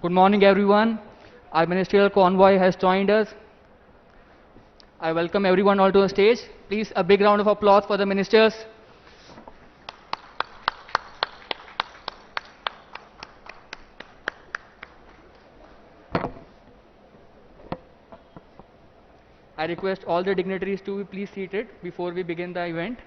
Good morning, everyone. Our ministerial convoy has joined us. I welcome everyone all to the stage. Please, a big round of applause for the ministers. I request all the dignitaries to be please seated before we begin the event.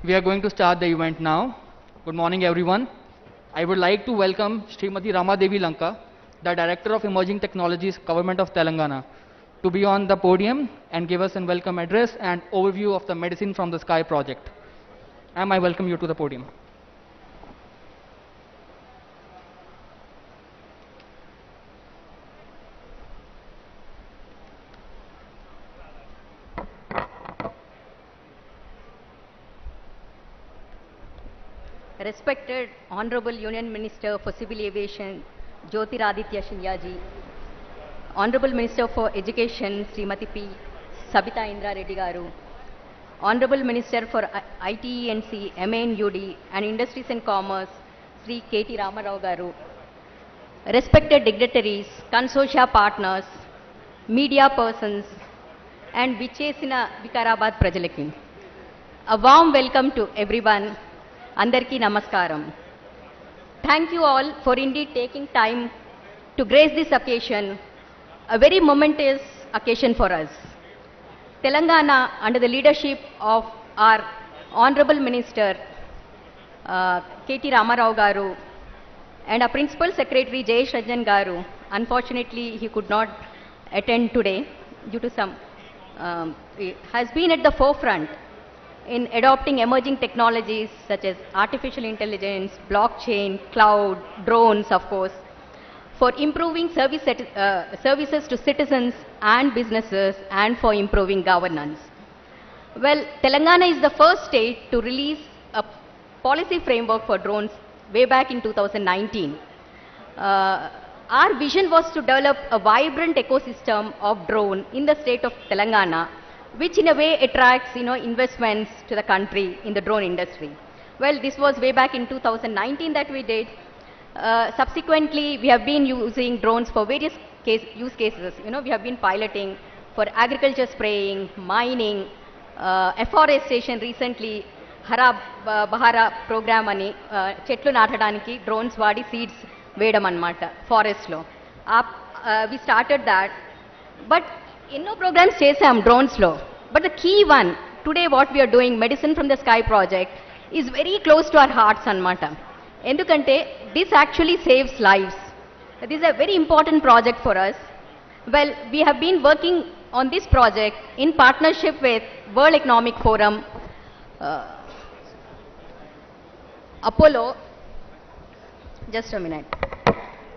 We are going to start the event now. Good morning, everyone. I would like to welcome Srimati Rama Devi Lanka, the Director of Emerging Technologies, Government of Telangana, to be on the podium and give us a welcome address and overview of the Medicine from the Sky project. Ma'am, I welcome you to the podium. Respected Honorable Union Minister for Civil Aviation, Jyotiraditya Shinyaji, Honorable Minister for Education, Srimati P. Sabita Indra Reddy Garu, Honorable Minister for ITENC, MANUD and Industries and Commerce, Sri.K.TR Garu, respected dignitaries, consortia partners, media persons, and Vichesina Vikarabad Prajalaki. A warm welcome to everyone. Andarki Namaskaram. Thank you all for indeed taking time to grace this occasion, a very momentous occasion for us. Telangana, under the leadership of our Honorable Minister K.T. Ramarao Garu and our Principal Secretary Jayesh Ranjan Garu, unfortunately he could not attend today due to some, has been at the forefront in adopting emerging technologies such as artificial intelligence, blockchain, cloud, drones, of course, for improving services to citizens and businesses and for improving governance. Well, Telangana is the first state to release a policy framework for drones way back in 2019. Our vision was to develop a vibrant ecosystem of drone in the state of Telangana, which in a way attracts investments to the country in the drone industry. Well, this was way back in 2019 that we did. Subsequently, we have been using drones for various use cases. We have been piloting for agriculture spraying, mining, afforestation recently, Hara Bahara program ani, chetlu natadaniki drones vadi seeds vedam anamata forest lo. We started that, but ఎన్నో programmes చేసాం డ్రోన్స్లో, but the key one today what we're doing medicine from the sky project is very close to our hearts అనమాట. ఎందుకంటే this actually saves lives. This is a very important project for us. Well, we have been working on this project in partnership with World Economic Forum, Apollo, just a minute,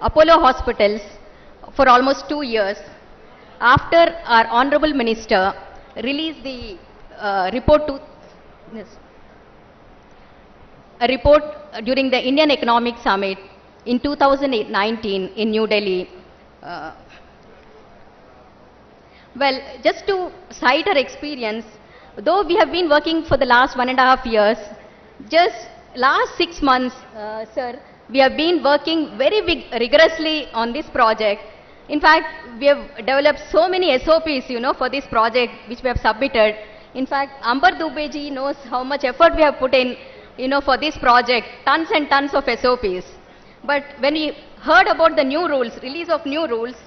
Apollo hospitals for almost 2 years. After our Honorable Minister released the report a report during the Indian Economic Summit in 2019 in New Delhi. Well, just to cite our experience, though we have been working for the last 1.5 years, just last 6 months, sir, we have been working very rigorously on this project. In fact, we have developed so many SOPs, for this project which we have submitted. In fact, Ambar Dubey ji knows how much effort we have put in, for this project, tons and tons of SOPs. But when we heard about the new rules, release of new rules,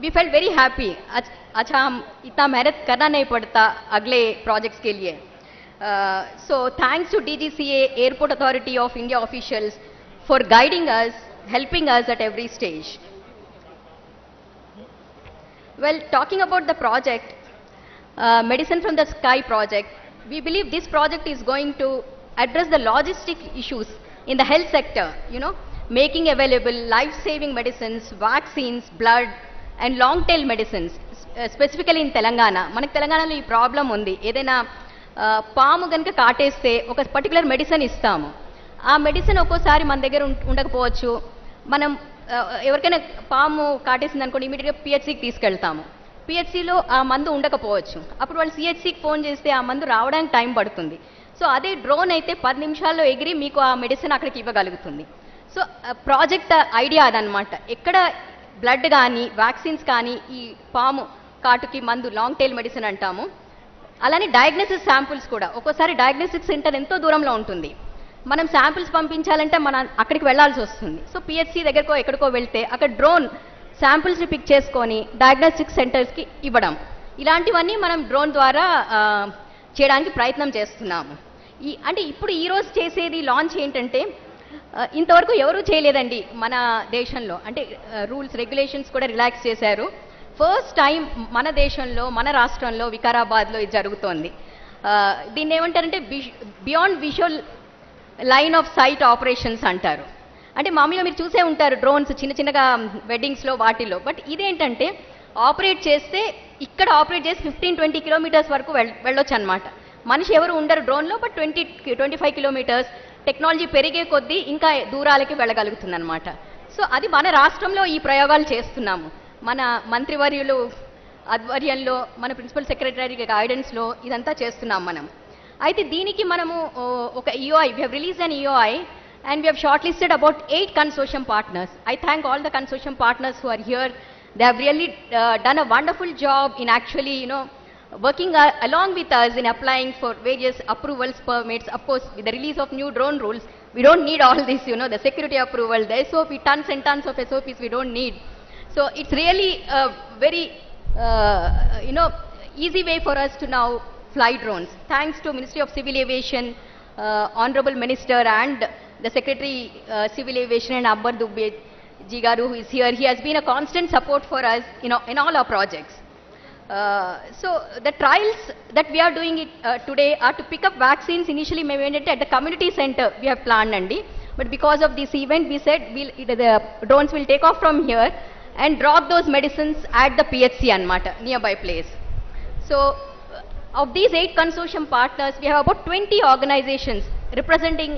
we felt very happy. अच्छा हम इतना मेहनत करना नहीं पड़ता अगले projects के लिए. So thanks to DGCA, Airport Authority of India officials for guiding us, helping us at every stage. Well, talking about the project, Medicine from the Sky project, we believe this project is going to address the logistic issues in the health sector. making available life-saving medicines, vaccines, blood, and long-tail medicines, specifically in Telangana. మనకి తెలంగాణలో ఈ problem ఉంది. ఏదైనా పాము కనుక కాటేస్తే ఒక particular medicine ఇస్తాము. ఆ మెడిసిన్ ఒక్కోసారి మన దగ్గర ఉండకపోవచ్చు. మనం ఎవరికైనా పాము కాటేసింది అనుకోండి, ఇమీడియట్గా పిహెచ్సికి తీసుకెళ్తాము. పిహెచ్సిలో ఆ మందు ఉండకపోవచ్చు. అప్పుడు వాళ్ళు సిహెచ్సికి ఫోన్ చేస్తే ఆ మందు రావడానికి టైం పడుతుంది. సో అదే డ్రోన్ అయితే 10 నిమిషాల్లో ఎగిరి మీకు ఆ మెడిసిన్ అక్కడికి ఇవ్వగలుగుతుంది. సో ప్రాజెక్ట్ ఐడియా అదనమాట. ఎక్కడ బ్లడ్ కానీ వ్యాక్సిన్స్ కానీ ఈ పాము కాటుకి మందు లాంగ్ టైల్ మెడిసిన్ అంటాము. అలానే డయాగ్నోసిస్ శాంపుల్స్ కూడా. ఒక్కోసారి డయాగ్నోస్టిక్ సెంటర్ ఎంతో దూరంలో ఉంటుంది. మనం శాంపిల్స్ పంపించాలంటే మనం అక్కడికి వెళ్లాల్సి వస్తుంది. సో పిహెచ్సి దగ్గరకో ఎక్కడికో వెళ్తే అక్కడ డ్రోన్ శాంపిల్స్ని పిక్ చేసుకొని డయాగ్నోస్టిక్ సెంటర్స్కి ఇవ్వడం, ఇలాంటివన్నీ మనం డ్రోన్ ద్వారా చేయడానికి ప్రయత్నం చేస్తున్నాము. అంటే ఇప్పుడు ఈరోజు చేసేది లాంచ్ ఏంటంటే ఇంతవరకు ఎవరూ చేయలేదండి మన దేశంలో. అంటే రూల్స్ రెగ్యులేషన్స్ కూడా రిలాక్స్ చేశారు. ఫస్ట్ టైం మన దేశంలో మన రాష్ట్రంలో వికారాబాద్లో ఇది జరుగుతోంది. దీన్ని ఏమంటారంటే beyond visual line of sight operations అంటారు. అంటే మామూలుగా మీరు చూసే ఉంటారు డ్రోన్స్ చిన్న చిన్నగా వెడ్డింగ్స్లో వాటిల్లో. బట్ ఇదేంటంటే ఆపరేట్ చేస్తే ఇక్కడ ఆపరేట్ చేసి 15-20 కిలోమీటర్స్ వరకు వెళ్ళొచ్చు అనమాట. మనిషి ఎవరు ఉండరు డ్రోన్లో, బట్ 20-25 కిలోమీటర్స్ టెక్నాలజీ పెరిగే కొద్దీ ఇంకా దూరాలకి వెళ్ళగలుగుతుంది అనమాట. సో అది మన రాష్ట్రంలో ఈ ప్రయోగాలు చేస్తున్నాము. మన మంత్రివర్యులు ఆధ్వర్యంలో, మన ప్రిన్సిపల్ సెక్రటరీ గైడెన్స్లో ఇదంతా చేస్తున్నాం మనం. అయితే దీనికి మనము ఒక EOI, we have released an EOI and we have shortlisted about 8 consortium partners. I thank all the consortium partners who are here. They have really done a wonderful job in actually, working along with us in applying for various approvals, permits. Of course, with the release of new drone rules, we don't need all this, the security approval, the SOP, tons and tons of SOPs we don't need. So it's really a very, easy way for us to now fly drones. Thanks to Ministry of Civil Aviation, Honorable Minister and the Secretary Civil Aviation and Ambar Dubey Ji Garu, who is here. He has been a constant support for us, in all our projects. So the trials that we are doing today are to pick up vaccines. Initially, at the community center we have planned, Andi. But because of this event, we said the drones will take off from here and drop those medicines at the PHC Anmata, nearby place. So of these 8 consortium partners, we have about 20 organizations representing,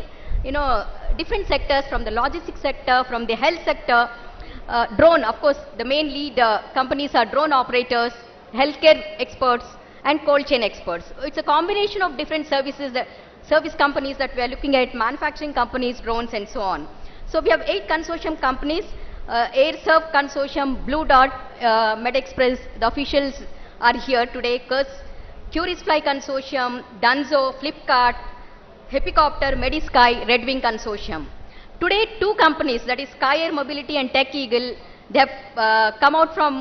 different sectors, from the logistics sector, from the health sector, drone, of course, the main lead companies are drone operators, healthcare experts, and cold chain experts. It's a combination of different service companies that we are looking at, manufacturing companies, drones, and so on. So we have 8 consortium companies, AirServe Consortium, Blue Dot, MedExpress, the officials are here today, CuriousFly Consortium, Dunzo, Flipkart, Hepicopter, Medisky, Red Wing Consortium. Today, 2 companies, that is Sky Air Mobility and Tech Eagle, they have come out from,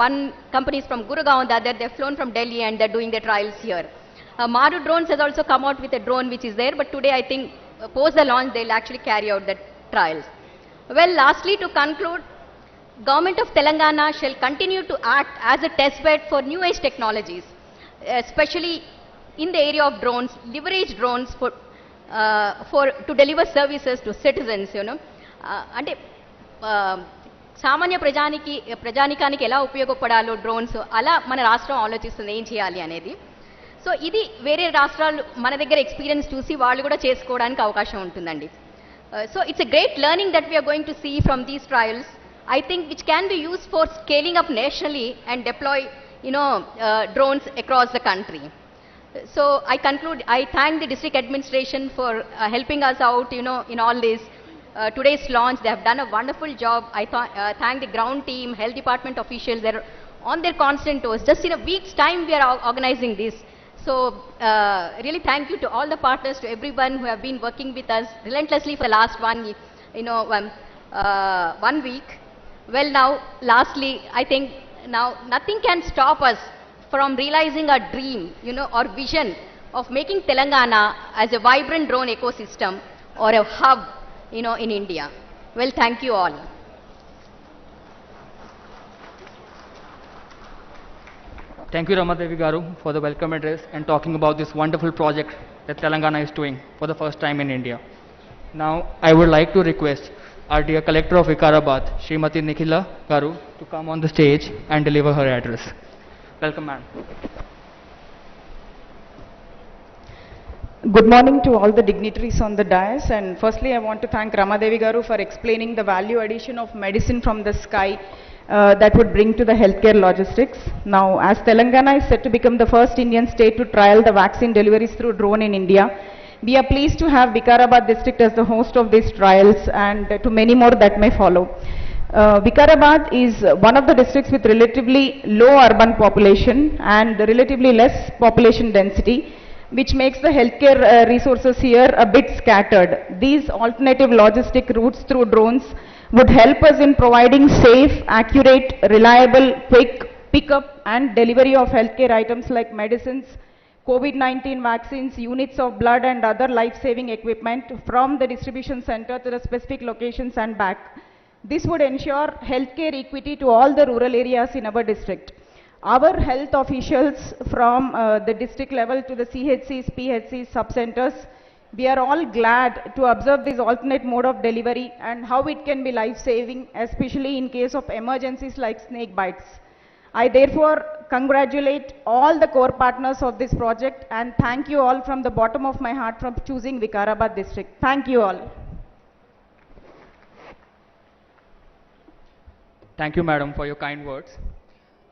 one company is from Gurugaon, the other they have flown from Delhi and they are doing their trials here. Maru Drones has also come out with a drone which is there, but today I think post the launch they will actually carry out the trials. Well, lastly, to conclude, Government of Telangana shall continue to act as a test bed for new age technologies, especially in the area of drones, leverage drones to deliver services to citizens, అంటే సామాన్య ప్రజానికానికి ఎలా ఉపయోగపడాలో drones, అలా మన రాష్ట్రం ఆలోచిస్తుంది ఏం చేయాలి అనేది. సో ఇది వేరే రాష్ట్రాలు మన దగ్గర ఎక్స్పీరియన్స్ చూసి వాళ్ళు కూడా చేసుకోవడానికి అవకాశం ఉంటుందండి. So it's a great learning that we are going to see from these trials, I think, which can be used for scaling up nationally and deploy, drones across the country. So I conclude, I thank the district administration for helping us out, in all this. Today's launch, they have done a wonderful job. I thank the ground team, health department officials, they're on their constant toes. Just in a week's time, we are organizing this. So really thank you to all the partners, to everyone who have been working with us relentlessly for the last 1 week. Well, now, lastly, I think now nothing can stop us from realizing our dream, or vision of making Telangana as a vibrant drone ecosystem or a hub, in India. Well, thank you all. Thank you, Ramadevi Garu, for the welcome address and talking about this wonderful project that Telangana is doing for the first time in India. Now, I would like to request our dear Collector of Vikarabad, Srimati Nikhila Garu, to come on the stage and deliver her address. Welcome, ma'am. Good morning to all the dignitaries on the dais, and firstly I want to thank Ramadevi Garu for explaining the value addition of medicine from the sky that would bring to the healthcare logistics. Now, as Telangana is set to become the first Indian state to trial the vaccine deliveries through drone in India, we are pleased to have Vikarabad district as the host of these trials, and to many more that may follow. Vikarabad is one of the districts with relatively low urban population and relatively less population density, which makes the healthcare resources here a bit scattered. These alternative logistic routes through drones would help us in providing safe, accurate, reliable, quick pickup and delivery of healthcare items like medicines, COVID-19 vaccines, units of blood and other life-saving equipment from the distribution center to the specific locations and back. This would ensure healthcare equity to all the rural areas in our district. Our health officials from the district level to the CHCs, PHCs, sub-centers, we are all glad to observe this alternate mode of delivery and how it can be life-saving, especially in case of emergencies like snake bites. I therefore congratulate all the core partners of this project and thank you all from the bottom of my heart for choosing Vikarabad district. Thank you all. Thank you, madam, for your kind words.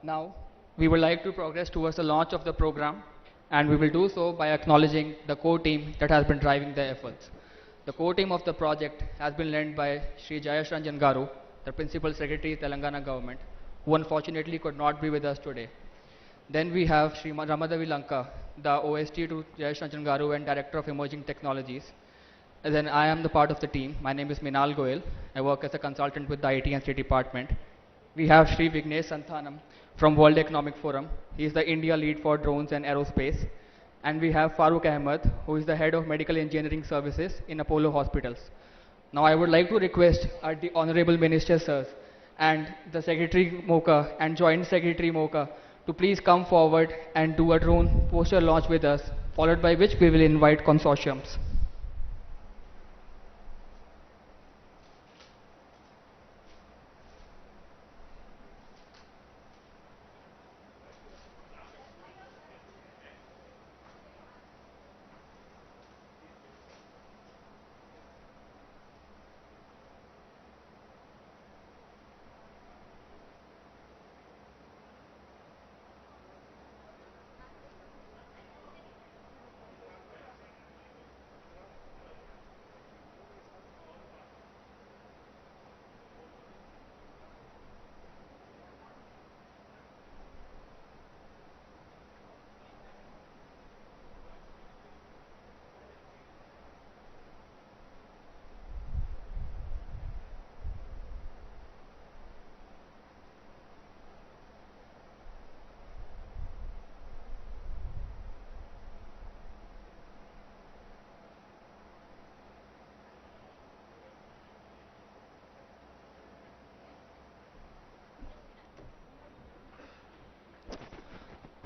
Now, we would like to progress towards the launch of the program, and we will do so by acknowledging the core team that has been driving the efforts. The core team of the project has been led by Sri Jyotiraditya Garu, the Principal Secretary, Telangana Government, who unfortunately could not be with us today. Then we have Sri Ramadevi Lanka, the OST to Jyotiraditya Garu and Director of Emerging Technologies. And then I am the part of the team. My name is Minal Goyal. I work as a consultant with the IT and State Department. We have Sri Vignesh Santhanam from World Economic Forum. He is the India lead for drones and aerospace. And we have Farooq Ahmed, who is the head of medical engineering services in Apollo Hospitals. Now I would like to request our Honorable Minister Sirs and the Secretary Mocha and Joint Secretary Mocha to please come forward and do a drone poster launch with us, followed by which we will invite consortiums.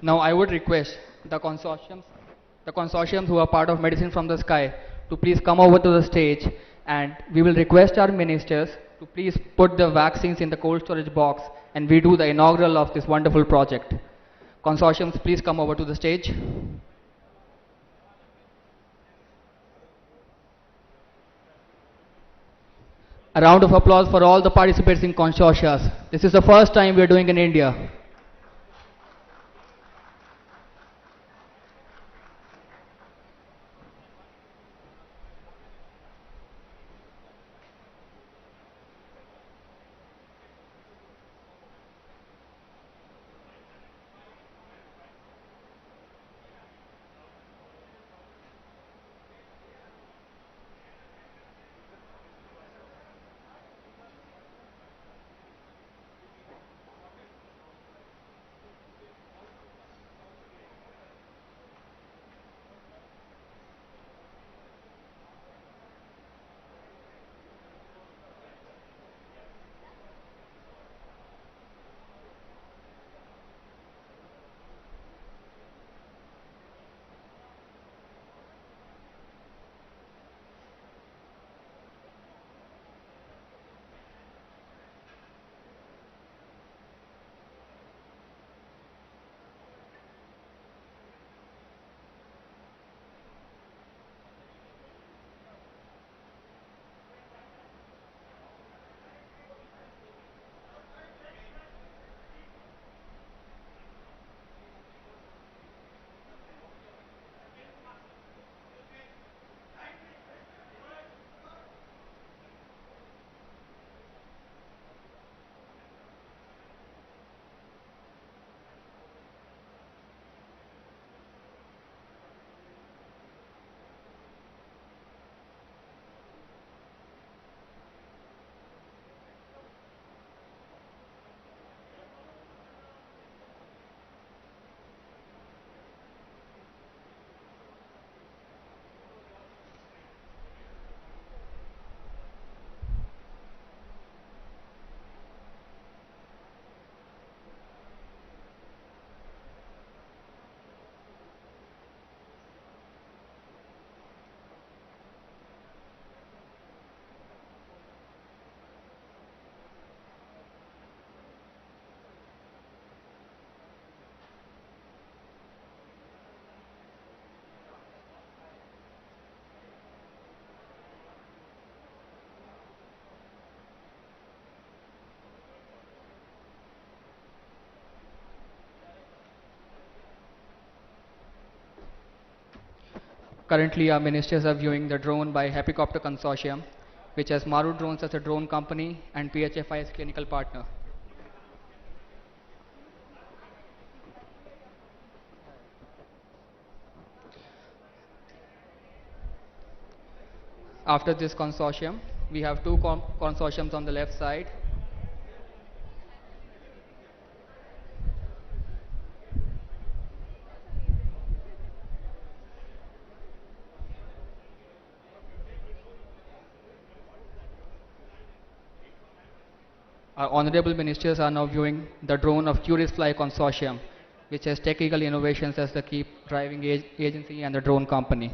Now I would request the consortiums who are part of Medicine from the Sky to please come over to the stage, and we will request our ministers to please put the vaccines in the cold storage box and we do the inaugural of this wonderful project. Consortiums, please come over to the stage. A round of applause for all the participants in consortia. This is the first time we are doing in India. Currently, our ministers are viewing the drone by Helicopter Consortium, which has Maru Drones as a drone company and PHFI as clinical partner. After this consortium, we have two consortiums on the left side. Our honorable ministers are now viewing the drone of Curious Fly Consortium, which has Technical Innovations as the key driving agency and the drone company.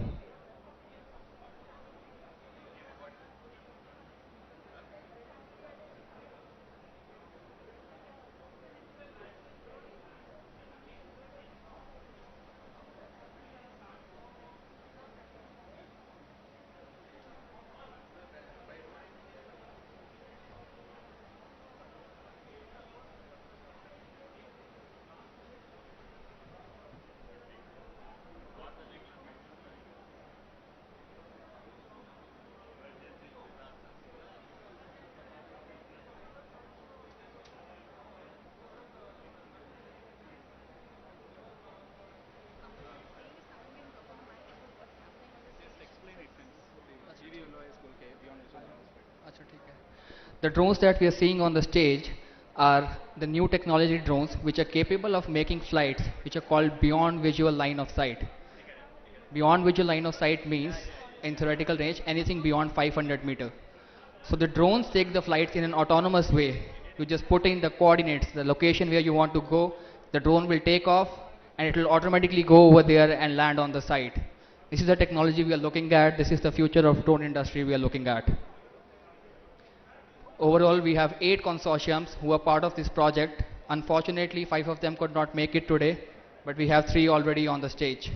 अच्छा, ठीक है. The drones that we are seeing on the stage are the new technology drones which are capable of making flights which are called beyond visual line of sight. Beyond visual line of sight means in theoretical range anything beyond 500 meter. So the drones take the flights in an autonomous way. You just put in the coordinates, the location where you want to go, the drone will take off and it will automatically go over there and land on the site. This is the technology we are looking at. This is the future of drone industry we are looking at. Overall, we have 8 consortiums who are part of this project. Unfortunately, 5 of them could not make it today, but we have 3 already on the stage.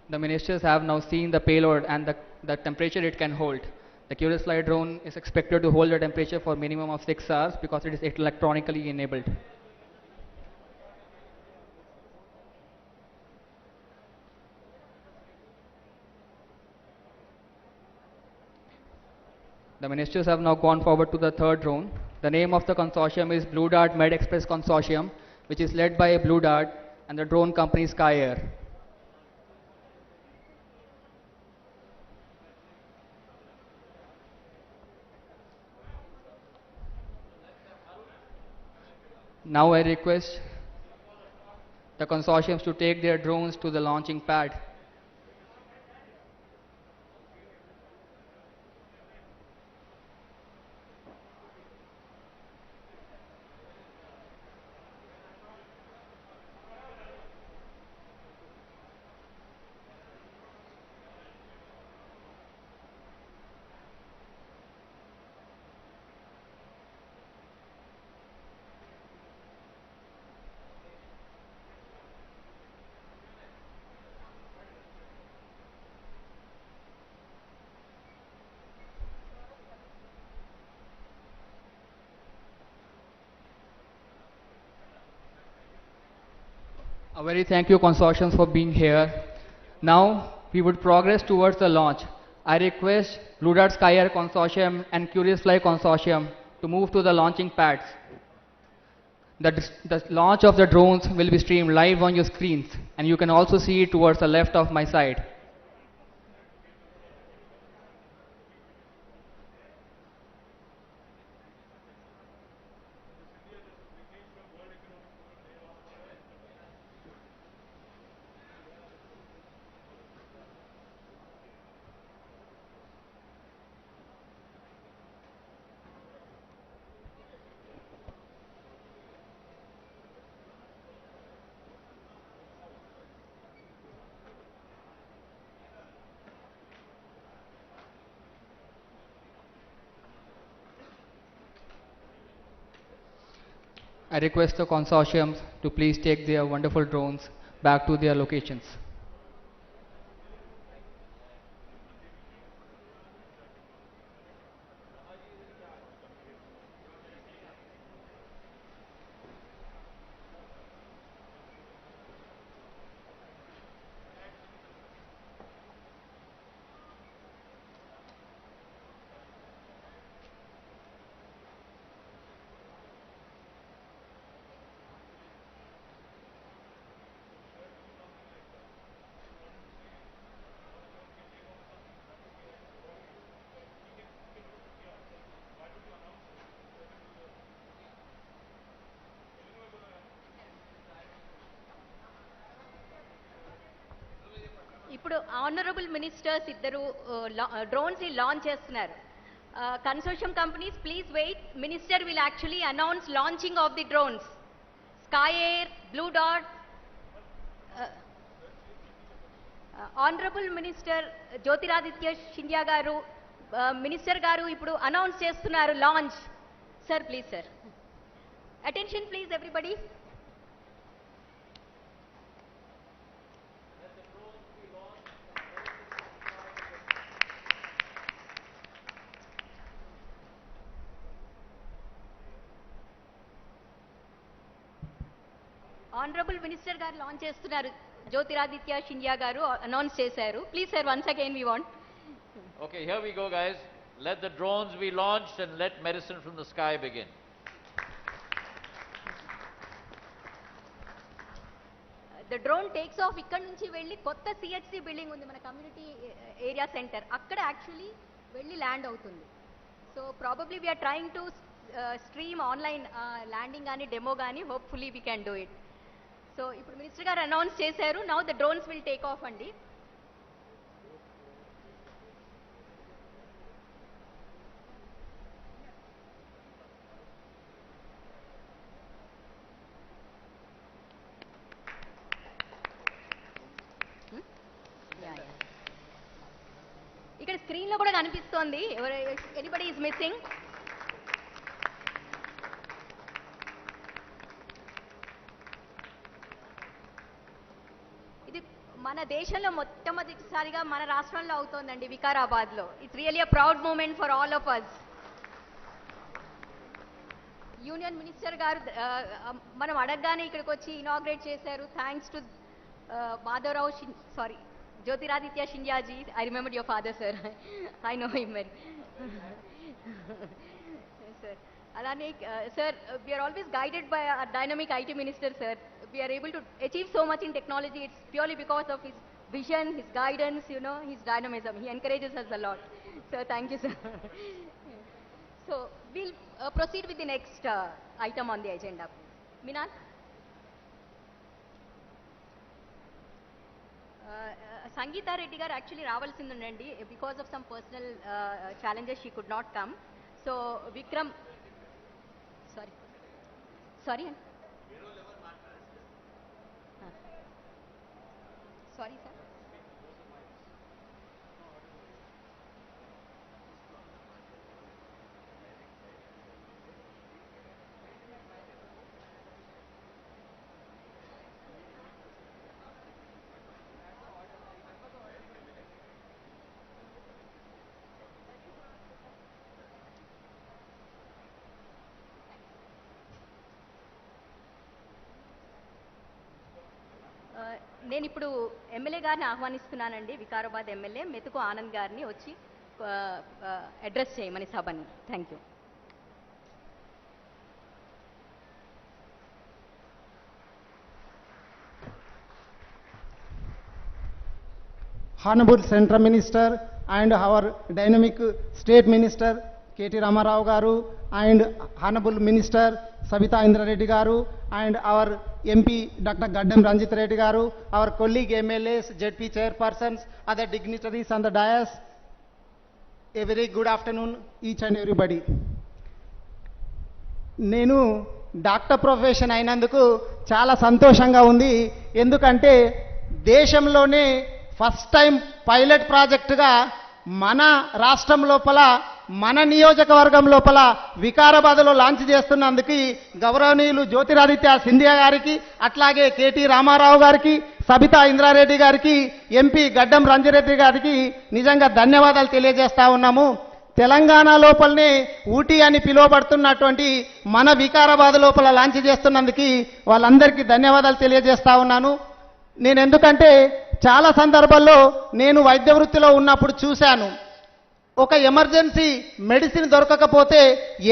The ministers have now seen the payload and the temperature it can hold. The Curious Fly drone is expected to hold the temperature for minimum of 6 hours because it is electronically enabled. The ministers have now gone forward to the third drone. The name of the consortium is Blue Dart Med Express Consortium, which is led by Blue Dart and the drone company Sky. Now I request the consortiums to take their drones to the launching pad. A very thank you consortiums for being here. Now we would progress towards the launch. I request Blue Dart Sky Air Consortium and Curious Fly Consortium to move to the launching pads. The launch of the drones will be streamed live on your screens and you can also see it towards the left of my side. I request the consortiums to please take their wonderful drones back to their locations. ఇప్పుడు honourable ministers ఇద్దరు drones ని launch చేస్తున్నారు. Consortium companies please wait. Minister will actually announce launching of the drones. Sky air, blue dot. Honourable minister Jyotiraditya Scindia గారు, minister గారు ఇప్పుడు announce చేస్తున్నారు launch. Sir please sir, attention please everybody. Honourable minister గారు launch చేస్తున్నారు. జ్యోతిరాదిత్య సింధియా గారు announce చేశారు. Please sir, once again we want. Okay, here we go, guys. Let the drones be launched and let medicine from the sky begin. The drone takes off ఇక్కడ నుంచి వెళ్ళి కొత్త CHC building ఉంది మన community area centre, అక్కడ actually వెళ్ళి land అవుతుంది. So probably we're trying to stream online landing కానీ డెమో కానీ. Hopefully we can do it. So ఇప్పుడు మినిస్టర్ గారు అనౌన్స్ చేశారు. Now the drones will take off అండి. ఇక్కడ స్క్రీన్ లో కూడా కనిపిస్తోంది. Anybody is missing. ఇది మన దేశంలో మొట్టమొదటిసారిగా మన రాష్ట్రంలో అవుతోందండి, వికారాబాద్ లో. It's really a proud moment for all of us. Union minister గారు మనం అడగగానే ఇక్కడికి వచ్చి ఇనాగ్రేట్ చేశారు. Thanks to Madhavrao, sorry, Jyotiraditya Shindia ji. I remembered your father, sir. I know him very. Sir, alane sir, we are always guided by our dynamic IT minister, sir. We are able to achieve so much in technology. It's purely because of his vision, his guidance, you know, his dynamism. He encourages us a lot. So thank you, sir. So we'll proceed with the next item on the agenda. Minal. Sangeeta Reddy garu actually రావాల్సింది ఉండండి. Because of some personal challenges she could not come. So Vikram, sorry sorry sorry sir. నేను ఇప్పుడు MLA గారిని ఆహ్వానిస్తున్నానండి. Vikarabad MLA మెతుకు ఆనంద్ గారిని వచ్చి address చేయమని సభని. Thank you. Honorable Central Minister and our dynamic State Minister K.T. Ramarao garu and Honorable Minister Sabita Reddy garu and our MP Dr. Gaddam Ranjit Reddy garu, our colleague MLAs, ZP chairpersons, other dignitaries on the dais, a very good afternoon each and everybody. నేను doctor profession అయినందుకు చాలా సంతోషంగా ఉంది. ఎందుకంటే దేశంలోనే first time pilot ప్రాజెక్టుగా మన రాష్ట్రం లోపల, మన నియోజకవర్గం లోపల వికారాబాద్లో లాంచ్ చేస్తున్నందుకు గౌరవనీయులు జ్యోతిరాదిత్య సింధియా గారికి, అట్లాగే కేటీ రామారావు గారికి, సబితా ఇంద్రారెడ్డి గారికి, ఎంపీ గడ్డం రంజిరెడ్డి గారికి నిజంగా ధన్యవాదాలు తెలియజేస్తా ఉన్నాము. తెలంగాణ లోపలనే ఊటీ అని పిలువబడుతున్నటువంటి మన వికారాబాద్ లోపల లాంచ్ చేస్తున్నందుకు వాళ్ళందరికీ ధన్యవాదాలు తెలియజేస్తా ఉన్నాను. నేను ఎందుకంటే చాలా సందర్భాల్లో నేను వైద్య వృత్తిలో ఉన్నప్పుడు చూశాను, ఒక ఎమర్జెన్సీ మెడిసిన్ దొరకకపోతే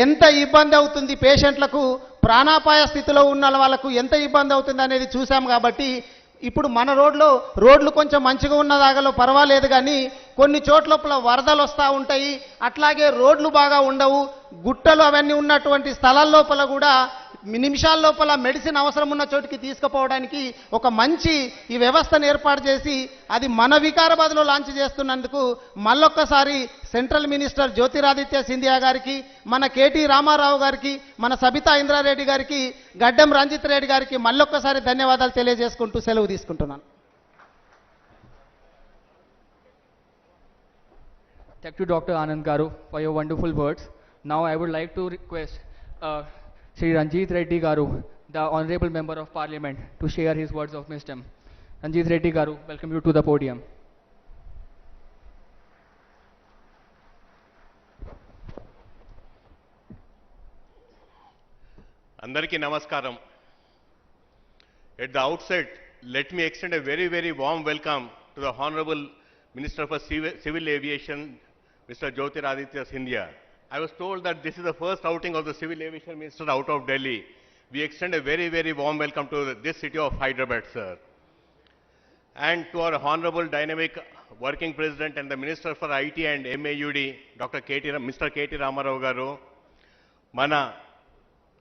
ఎంత ఇబ్బంది అవుతుంది పేషెంట్లకు, ప్రాణాపాయ స్థితిలో ఉన్న వాళ్ళకు ఎంత ఇబ్బంది అవుతుంది అనేది చూసాం. కాబట్టి ఇప్పుడు మన రోడ్లు కొంచెం మంచిగా ఉన్న దాగలో పర్వాలేదు, కానీ కొన్ని చోట్ల వరదలు వస్తూ ఉంటాయి, అట్లాగే రోడ్లు బాగా ఉండవు, గుట్టలు అవన్నీ ఉన్నటువంటి స్థలాల లోపల కూడా నిమిషాల లోపల మెడిసిన్ అవసరం ఉన్న చోటికి తీసుకుపోవడానికి ఒక మంచి ఈ వ్యవస్థను ఏర్పాటు చేసి అది మన వికారాబాద్లో లాంచ్ చేస్తున్నందుకు మళ్ళొక్కసారి సెంట్రల్ మినిస్టర్ జ్యోతిరాదిత్య సింధియా గారికి, మన కేటీ రామారావు గారికి, మన సబితా ఇంద్రారెడ్డి గారికి, గడ్డం రంజిత్ రెడ్డి గారికి మళ్ళొక్కసారి ధన్యవాదాలు తెలియజేసుకుంటూ సెలవు తీసుకుంటున్నాను. Thank you, Dr. Anand Garu, for your wonderful words. Now I would like to request Sri.Ranjit Reddy Garu, the Honorable Member of Parliament, to share his words of wisdom. Ranjit Reddy Garu, welcome you to the podium. Andariki Namaskaram. At the outset, let me extend a very, very warm welcome to the Honorable Minister for Civil Aviation, Mr. Jyotiraditya Scindia. I was told that this is the first outing of the Civil Aviation Minister out of Delhi. We extend a very, very warm welcome to this city of Hyderabad, sir. And to our Honorable Dynamic Working President and the Minister for IT and MAUD, Mr. K.T. Ramarao Garu, Mana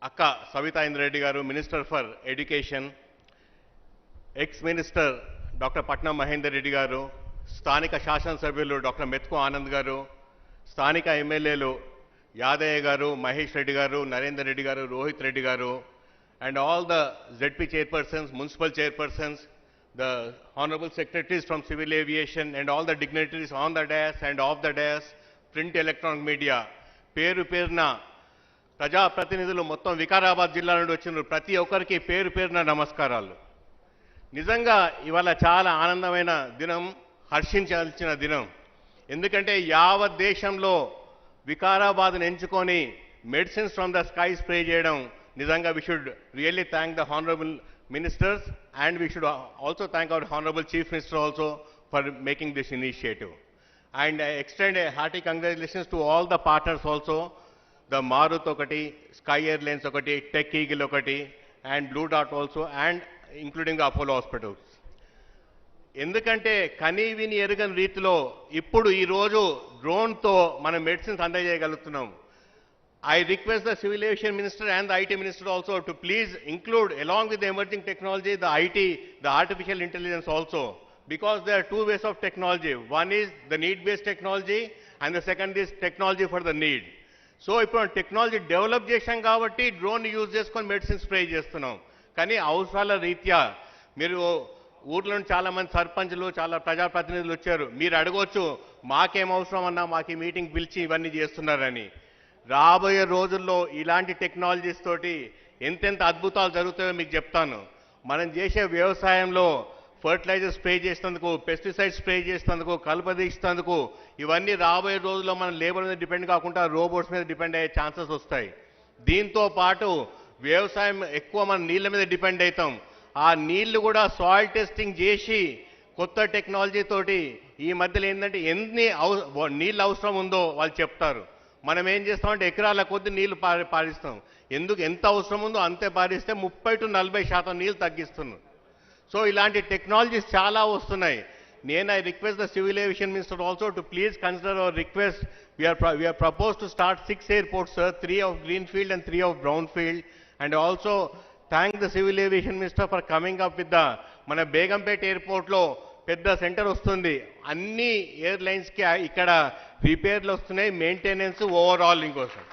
Akka Savita Indra Garu, Minister for Education, ex-Minister Dr. Patna Mahendra Reddy Garu, స్థానిక శాసనసభ్యులు doctor Methuku Anand గారు, స్థానిక ఎమ్మెల్యేలు యాదయ్య గారు, మహేష్ రెడ్డి గారు, నరేందర్ రెడ్డి గారు, రోహిత్ రెడ్డి గారు, and all the ZP chairpersons, municipal chairpersons, the honorable secretaries from civil aviation and all the dignitaries on the dais and off the dais, print electronic media, పేరు పేరున ప్రజాప్రతినిధులు మొత్తం వికారాబాద్ జిల్లా నుండి వచ్చిన ప్రతి ఒక్కరికి పేరు పేరున నమస్కారాలు. నిజంగా ఇవాళ చాలా ఆనందమైన దినం, హర్షించాల్సిన దినం. ఎందుకంటే యావత్ దేశంలో వికారాబాద్ను ఎంచుకొని medicines from the sky spray చేయడం నిజంగా we should really thank the honorable ministers and we should also thank our honorable chief minister also for making this initiative. And I extend a hearty congratulations to all the partners also, the Marut okati, Sky Airlines okati, Tech Eagle okati, and Blue Dart also, and including the Apollo hospitals. ఎందుకంటే కనీవిని ఎరుగని రీతిలో ఇప్పుడు ఈరోజు డ్రోన్తో మనం medicines అందజేయగలుగుతున్నాం. I request the Civil Aviation Minister and the IT Minister also to please include, along with the emerging technology, the IT, the artificial intelligence also, because there are two ways of technology. One is the need-based technology and the second is technology for the need. So ఇప్పుడు technology develop చేశాం కాబట్టి drone use చేసుకొని medicine spray చేస్తున్నాం. కానీ అవసరాల రీత్యా మీరు ఊర్లో చాలామంది సర్పంచులు, చాలా ప్రజాప్రతినిధులు వచ్చారు. మీరు అడగవచ్చు మాకేం అవసరం అన్నా, మాకు ఈ మీటింగ్ పిలిచి ఇవన్నీ చేస్తున్నారని. రాబోయే రోజుల్లో ఇలాంటి టెక్నాలజీస్ తోటి ఎంతెంత అద్భుతాలు జరుగుతాయో మీకు చెప్తాను. మనం చేసే వ్యవసాయంలో ఫర్టిలైజర్ స్ప్రే చేసినందుకు, పెస్టిసైడ్ స్ప్రే చేసినందుకు, కలుపదీసినందుకు ఇవన్నీ రాబోయే రోజుల్లో మనం లేబర్ మీద డిపెండ్ కాకుండా రోబోట్స్ మీద డిపెండ్ అయ్యే ఛాన్సెస్ వస్తాయి. దీంతో పాటు వ్యవసాయం ఎక్కువ మనం నీళ్ళ మీద డిపెండ్ అవుతాం. ఆ నీళ్లు కూడా సాయిల్ టెస్టింగ్ చేసి కొత్త టెక్నాలజీ తోటి ఈ మధ్యలో ఏంటంటే ఎన్ని నీళ్ళు అవసరం ఉందో వాళ్ళు చెప్తారు. మనం ఏం చేస్తామంటే ఎకరాల కొద్ది నీళ్లు పారిస్తాం. ఎందుకు ఎంత అవసరం ఉందో అంతే పారిస్తే 30 to 40% నీళ్ళు తగ్గిస్తున్నాం. సో ఇలాంటి టెక్నాలజీస్ చాలా వస్తున్నాయి. I request the Civil Aviation Minister also to please consider our request. We are proposed to start 6 airports, sir, 3 of Greenfield and 3 of Brownfield. And also thank the Civil Aviation Minister for coming up with the మన బేగంపేట ఎయిర్పోర్ట్లో పెద్ద centre వస్తుంది. అన్ని ఎయిర్లైన్స్కి ఇక్కడ రిపేర్లు వస్తున్నాయి, maintenance, overhauling కోసం.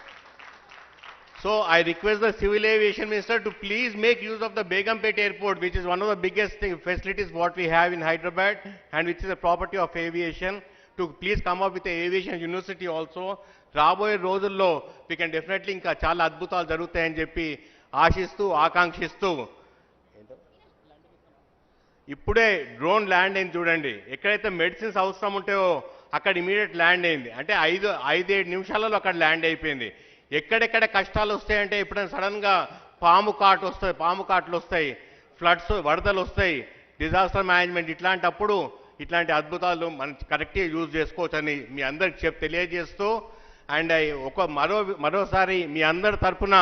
So I request the Civil Aviation Minister to please make use of the Begumpet Airport, which is one of the biggest facilities what we have in Hyderabad and which is a property of aviation, to please come up with the aviation university also. రాబోయే రోజుల్లో we can definitely ఇంకా చాలా అద్భుతాలు జరుగుతాయని చెప్పి ఆశిస్తూ ఆకాంక్షిస్తూ, ఇప్పుడే డ్రోన్ ల్యాండ్ అయింది చూడండి. ఎక్కడైతే మెడిసిన్స్ అవసరం ఉంటాయో అక్కడ ఇమీడియట్ ల్యాండ్ అయింది. అంటే 5-7 నిమిషాలలో అక్కడ ల్యాండ్ అయిపోయింది. ఎక్కడెక్కడ కష్టాలు వస్తాయంటే ఎప్పుడైనా సడన్గా పాము కాట్లు వస్తాయి, ఫ్లడ్స్, వరదలు వస్తాయి, డిజాస్టర్ మేనేజ్మెంట్, ఇట్లాంటప్పుడు ఇట్లాంటి అద్భుతాలు మనం కరెక్ట్గా యూజ్ చేసుకోవచ్చని మీ అందరికి తెలియజేస్తూ, అండ్ మరోసారి మీ అందరి తరఫున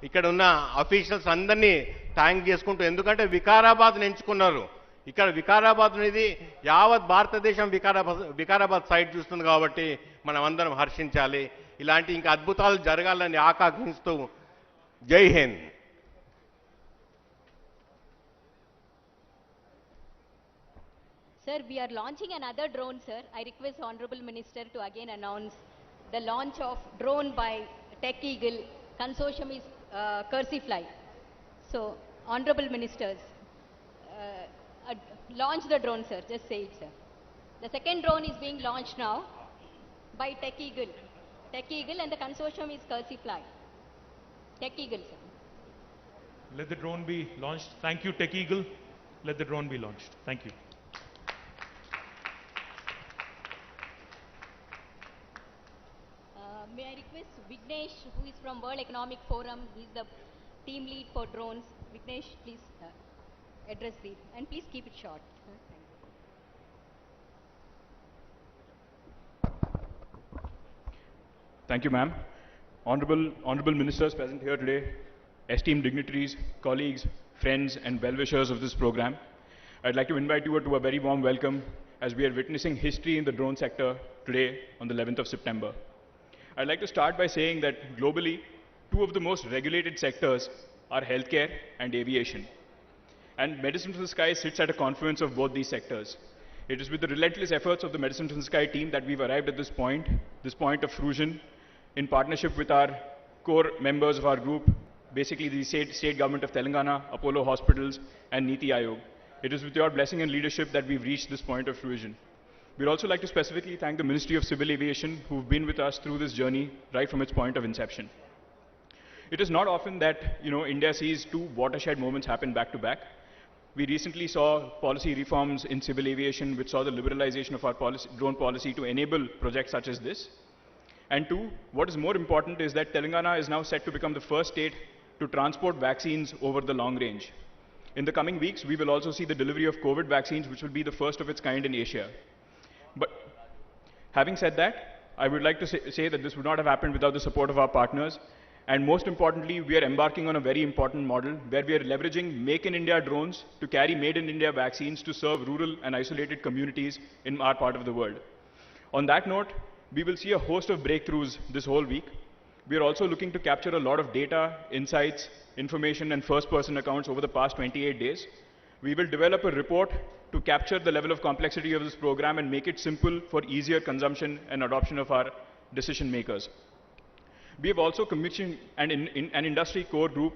ఇక్కడ ఉన్న అఫీషియల్స్ అందరినీ థ్యాంక్ చేసుకుంటూ, ఎందుకంటే వికారాబాద్ని ఎంచుకున్నారు. ఇక్కడ వికారాబాద్ అనేది యావత్ భారతదేశం వికారాబాద్ సైడ్ చూస్తుంది కాబట్టి మనం అందరం హర్షించాలి. ఇలాంటి ఇంకా అద్భుతాలు జరగాలని ఆకాంక్షిస్తూ, జై Hind. Sir, we are launching another drone, sir. I request Honorable Minister to again announce the launch of drone by Tech Eagle. Consortium is Cursifly. So, Honorable Ministers, launch the drone, sir. Just say it, sir. The second drone is being launched now by Tech Eagle. Tech Eagle and the consortium is Cursifly. Tech Eagle, sir. Let the drone be launched. Thank you, Tech Eagle. Let the drone be launched. Thank you. May I request Vignesh, who is from World Economic Forum, he is the team lead for drones. Vignesh, please address the, and please keep it short. Thank you, ma'am. Honorable ministers present here today, esteemed dignitaries, colleagues, friends, and well-wishers of this program, I'd like to invite you to a very warm welcome as we are witnessing history in the drone sector today on the 11th of September. I'd like to start by saying that globally, two of the most regulated sectors are healthcare and aviation. And Medicine from the Sky sits at a confluence of both these sectors. It is with the relentless efforts of the Medicine from the Sky team that we've arrived at this point of fruition, in partnership with our core members of our group, basically the state government of Telangana, Apollo Hospitals, and Niti Aayog. It is with your blessing and leadership that we've reached this point of fruition. We'd also like to specifically thank the Ministry of Civil Aviation, who've been with us through this journey right from its point of inception. It is not often that, India sees two watershed moments happen back to back. We recently saw policy reforms in civil aviation, which saw the liberalization of our drone policy to enable projects such as this. And two, what is more important is that Telangana is now set to become the first state to transport vaccines over the long range. In the coming weeks, we will also see the delivery of COVID vaccines, which will be the first of its kind in Asia. But having said that, I would like to say that this would not have happened without the support of our partners. And most importantly, we are embarking on a very important model where we are leveraging Make in India drones to carry Made in India vaccines to serve rural and isolated communities in our part of the world. On that note, we will see a host of breakthroughs this whole week. We are also looking to capture a lot of data, insights, information, and first-person accounts over the past 28 days. We will develop a report to capture the level of complexity of this program and make it simple for easier consumption and adoption of our decision makers. We have also commissioned an industry core group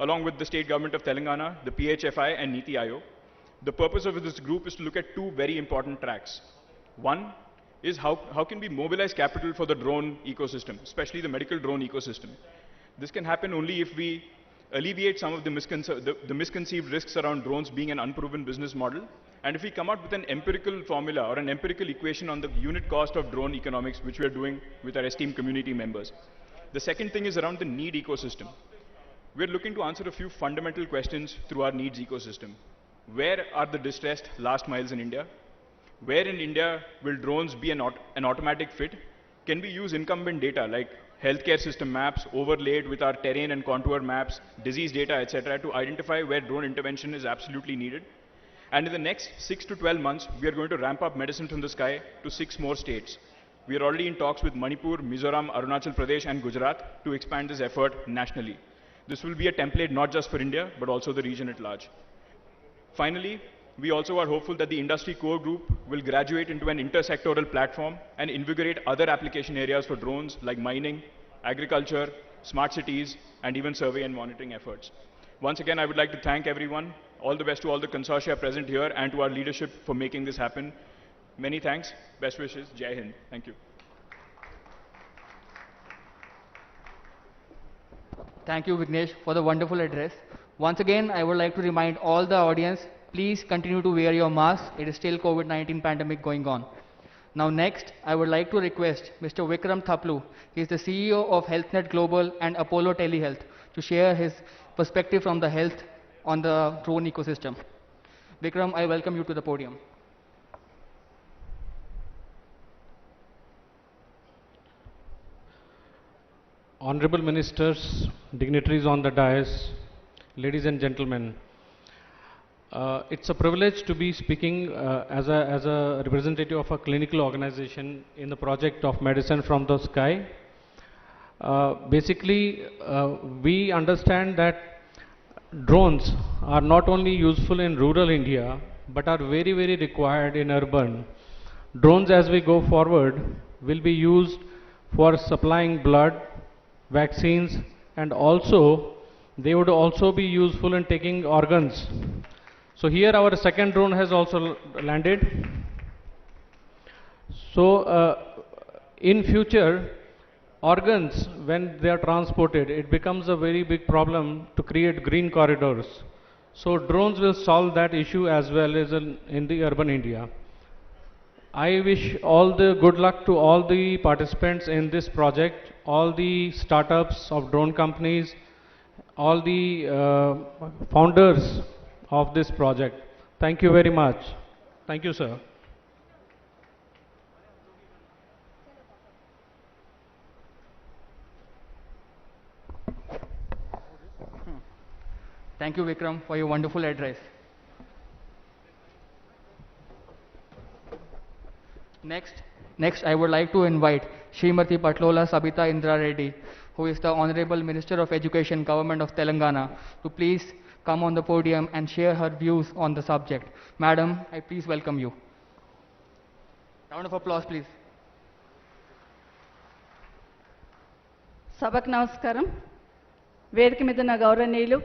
along with the state government of Telangana, the PHFI, and Niti Aayog. The purpose of this group is to look at two very important tracks. One is how can we mobilize capital for the drone ecosystem, especially the medical drone ecosystem. This can happen only if we alleviate some of the misconceived risks around drones being an unproven business model, and if we come out with an empirical formula or an empirical equation on the unit cost of drone economics, which we are doing with our esteemed community members. The second thing is around the need ecosystem. We're looking to answer a few fundamental questions through our needs ecosystem. Where are the distressed last miles in India? Where in India will drones be an automatic fit? Can we use incumbent data like healthcare system maps overlaid with our terrain and contour maps, disease data, etc., to identify where drone intervention is absolutely needed? And in the next 6 to 12 months, we are going to ramp up Medicine from the Sky to 6 more states. We are already in talks with Manipur, Mizoram, Arunachal Pradesh, and Gujarat to expand this effort nationally. This will be a template not just for India, but also the region at large. Finally, we also are hopeful that the industry core group will graduate into an intersectoral platform and invigorate other application areas for drones like mining, agriculture, smart cities, and even survey and monitoring efforts. Once again, I would like to thank everyone. All the best to all the consortia present here and to our leadership for making this happen. Many thanks. Best wishes. Jai Hind. Thank you. Thank you, Vignesh, for the wonderful address. Once again, I would like to remind all the audience, please continue to wear your mask. It is still COVID-19 pandemic going on. Now next, I would like to request Mr. Vikram Thaplu. He is the CEO of HealthNet Global and Apollo Telehealth to share his perspective from the health on the drone ecosystem. Vikram, I welcome you to the podium. Honorable Ministers, dignitaries on the dais, ladies and gentlemen, it's a privilege to be speaking as a representative of a clinical organization in the project of Medicine from the Sky. Basically, we understand that drones are not only useful in rural India, but are very, very required in urban. Drones, as we go forward, will be used for supplying blood, vaccines, and also they would also be useful in taking organs. So here our second drone has also landed. So in future, organs, when they are transported, it becomes a very big problem to create green corridors. So drones will solve that issue as well as in the urban India. I wish all the good luck to all the participants in this project, all the startups of drone companies, all the founders of this project. Thank you very much. Thank you, sir. Thank you, Vikram, for your wonderful address. Next, I would like to invite Srimati Patlola Sabita Indra Reddy, who is the Honorable Minister of Education, Government of Telangana, to please come on the podium and share her views on the subject. Madam, I please welcome you. Round of applause, please. సభకు నమస్కారం. వేదిక మీద ఉన్న గౌరవనీయులు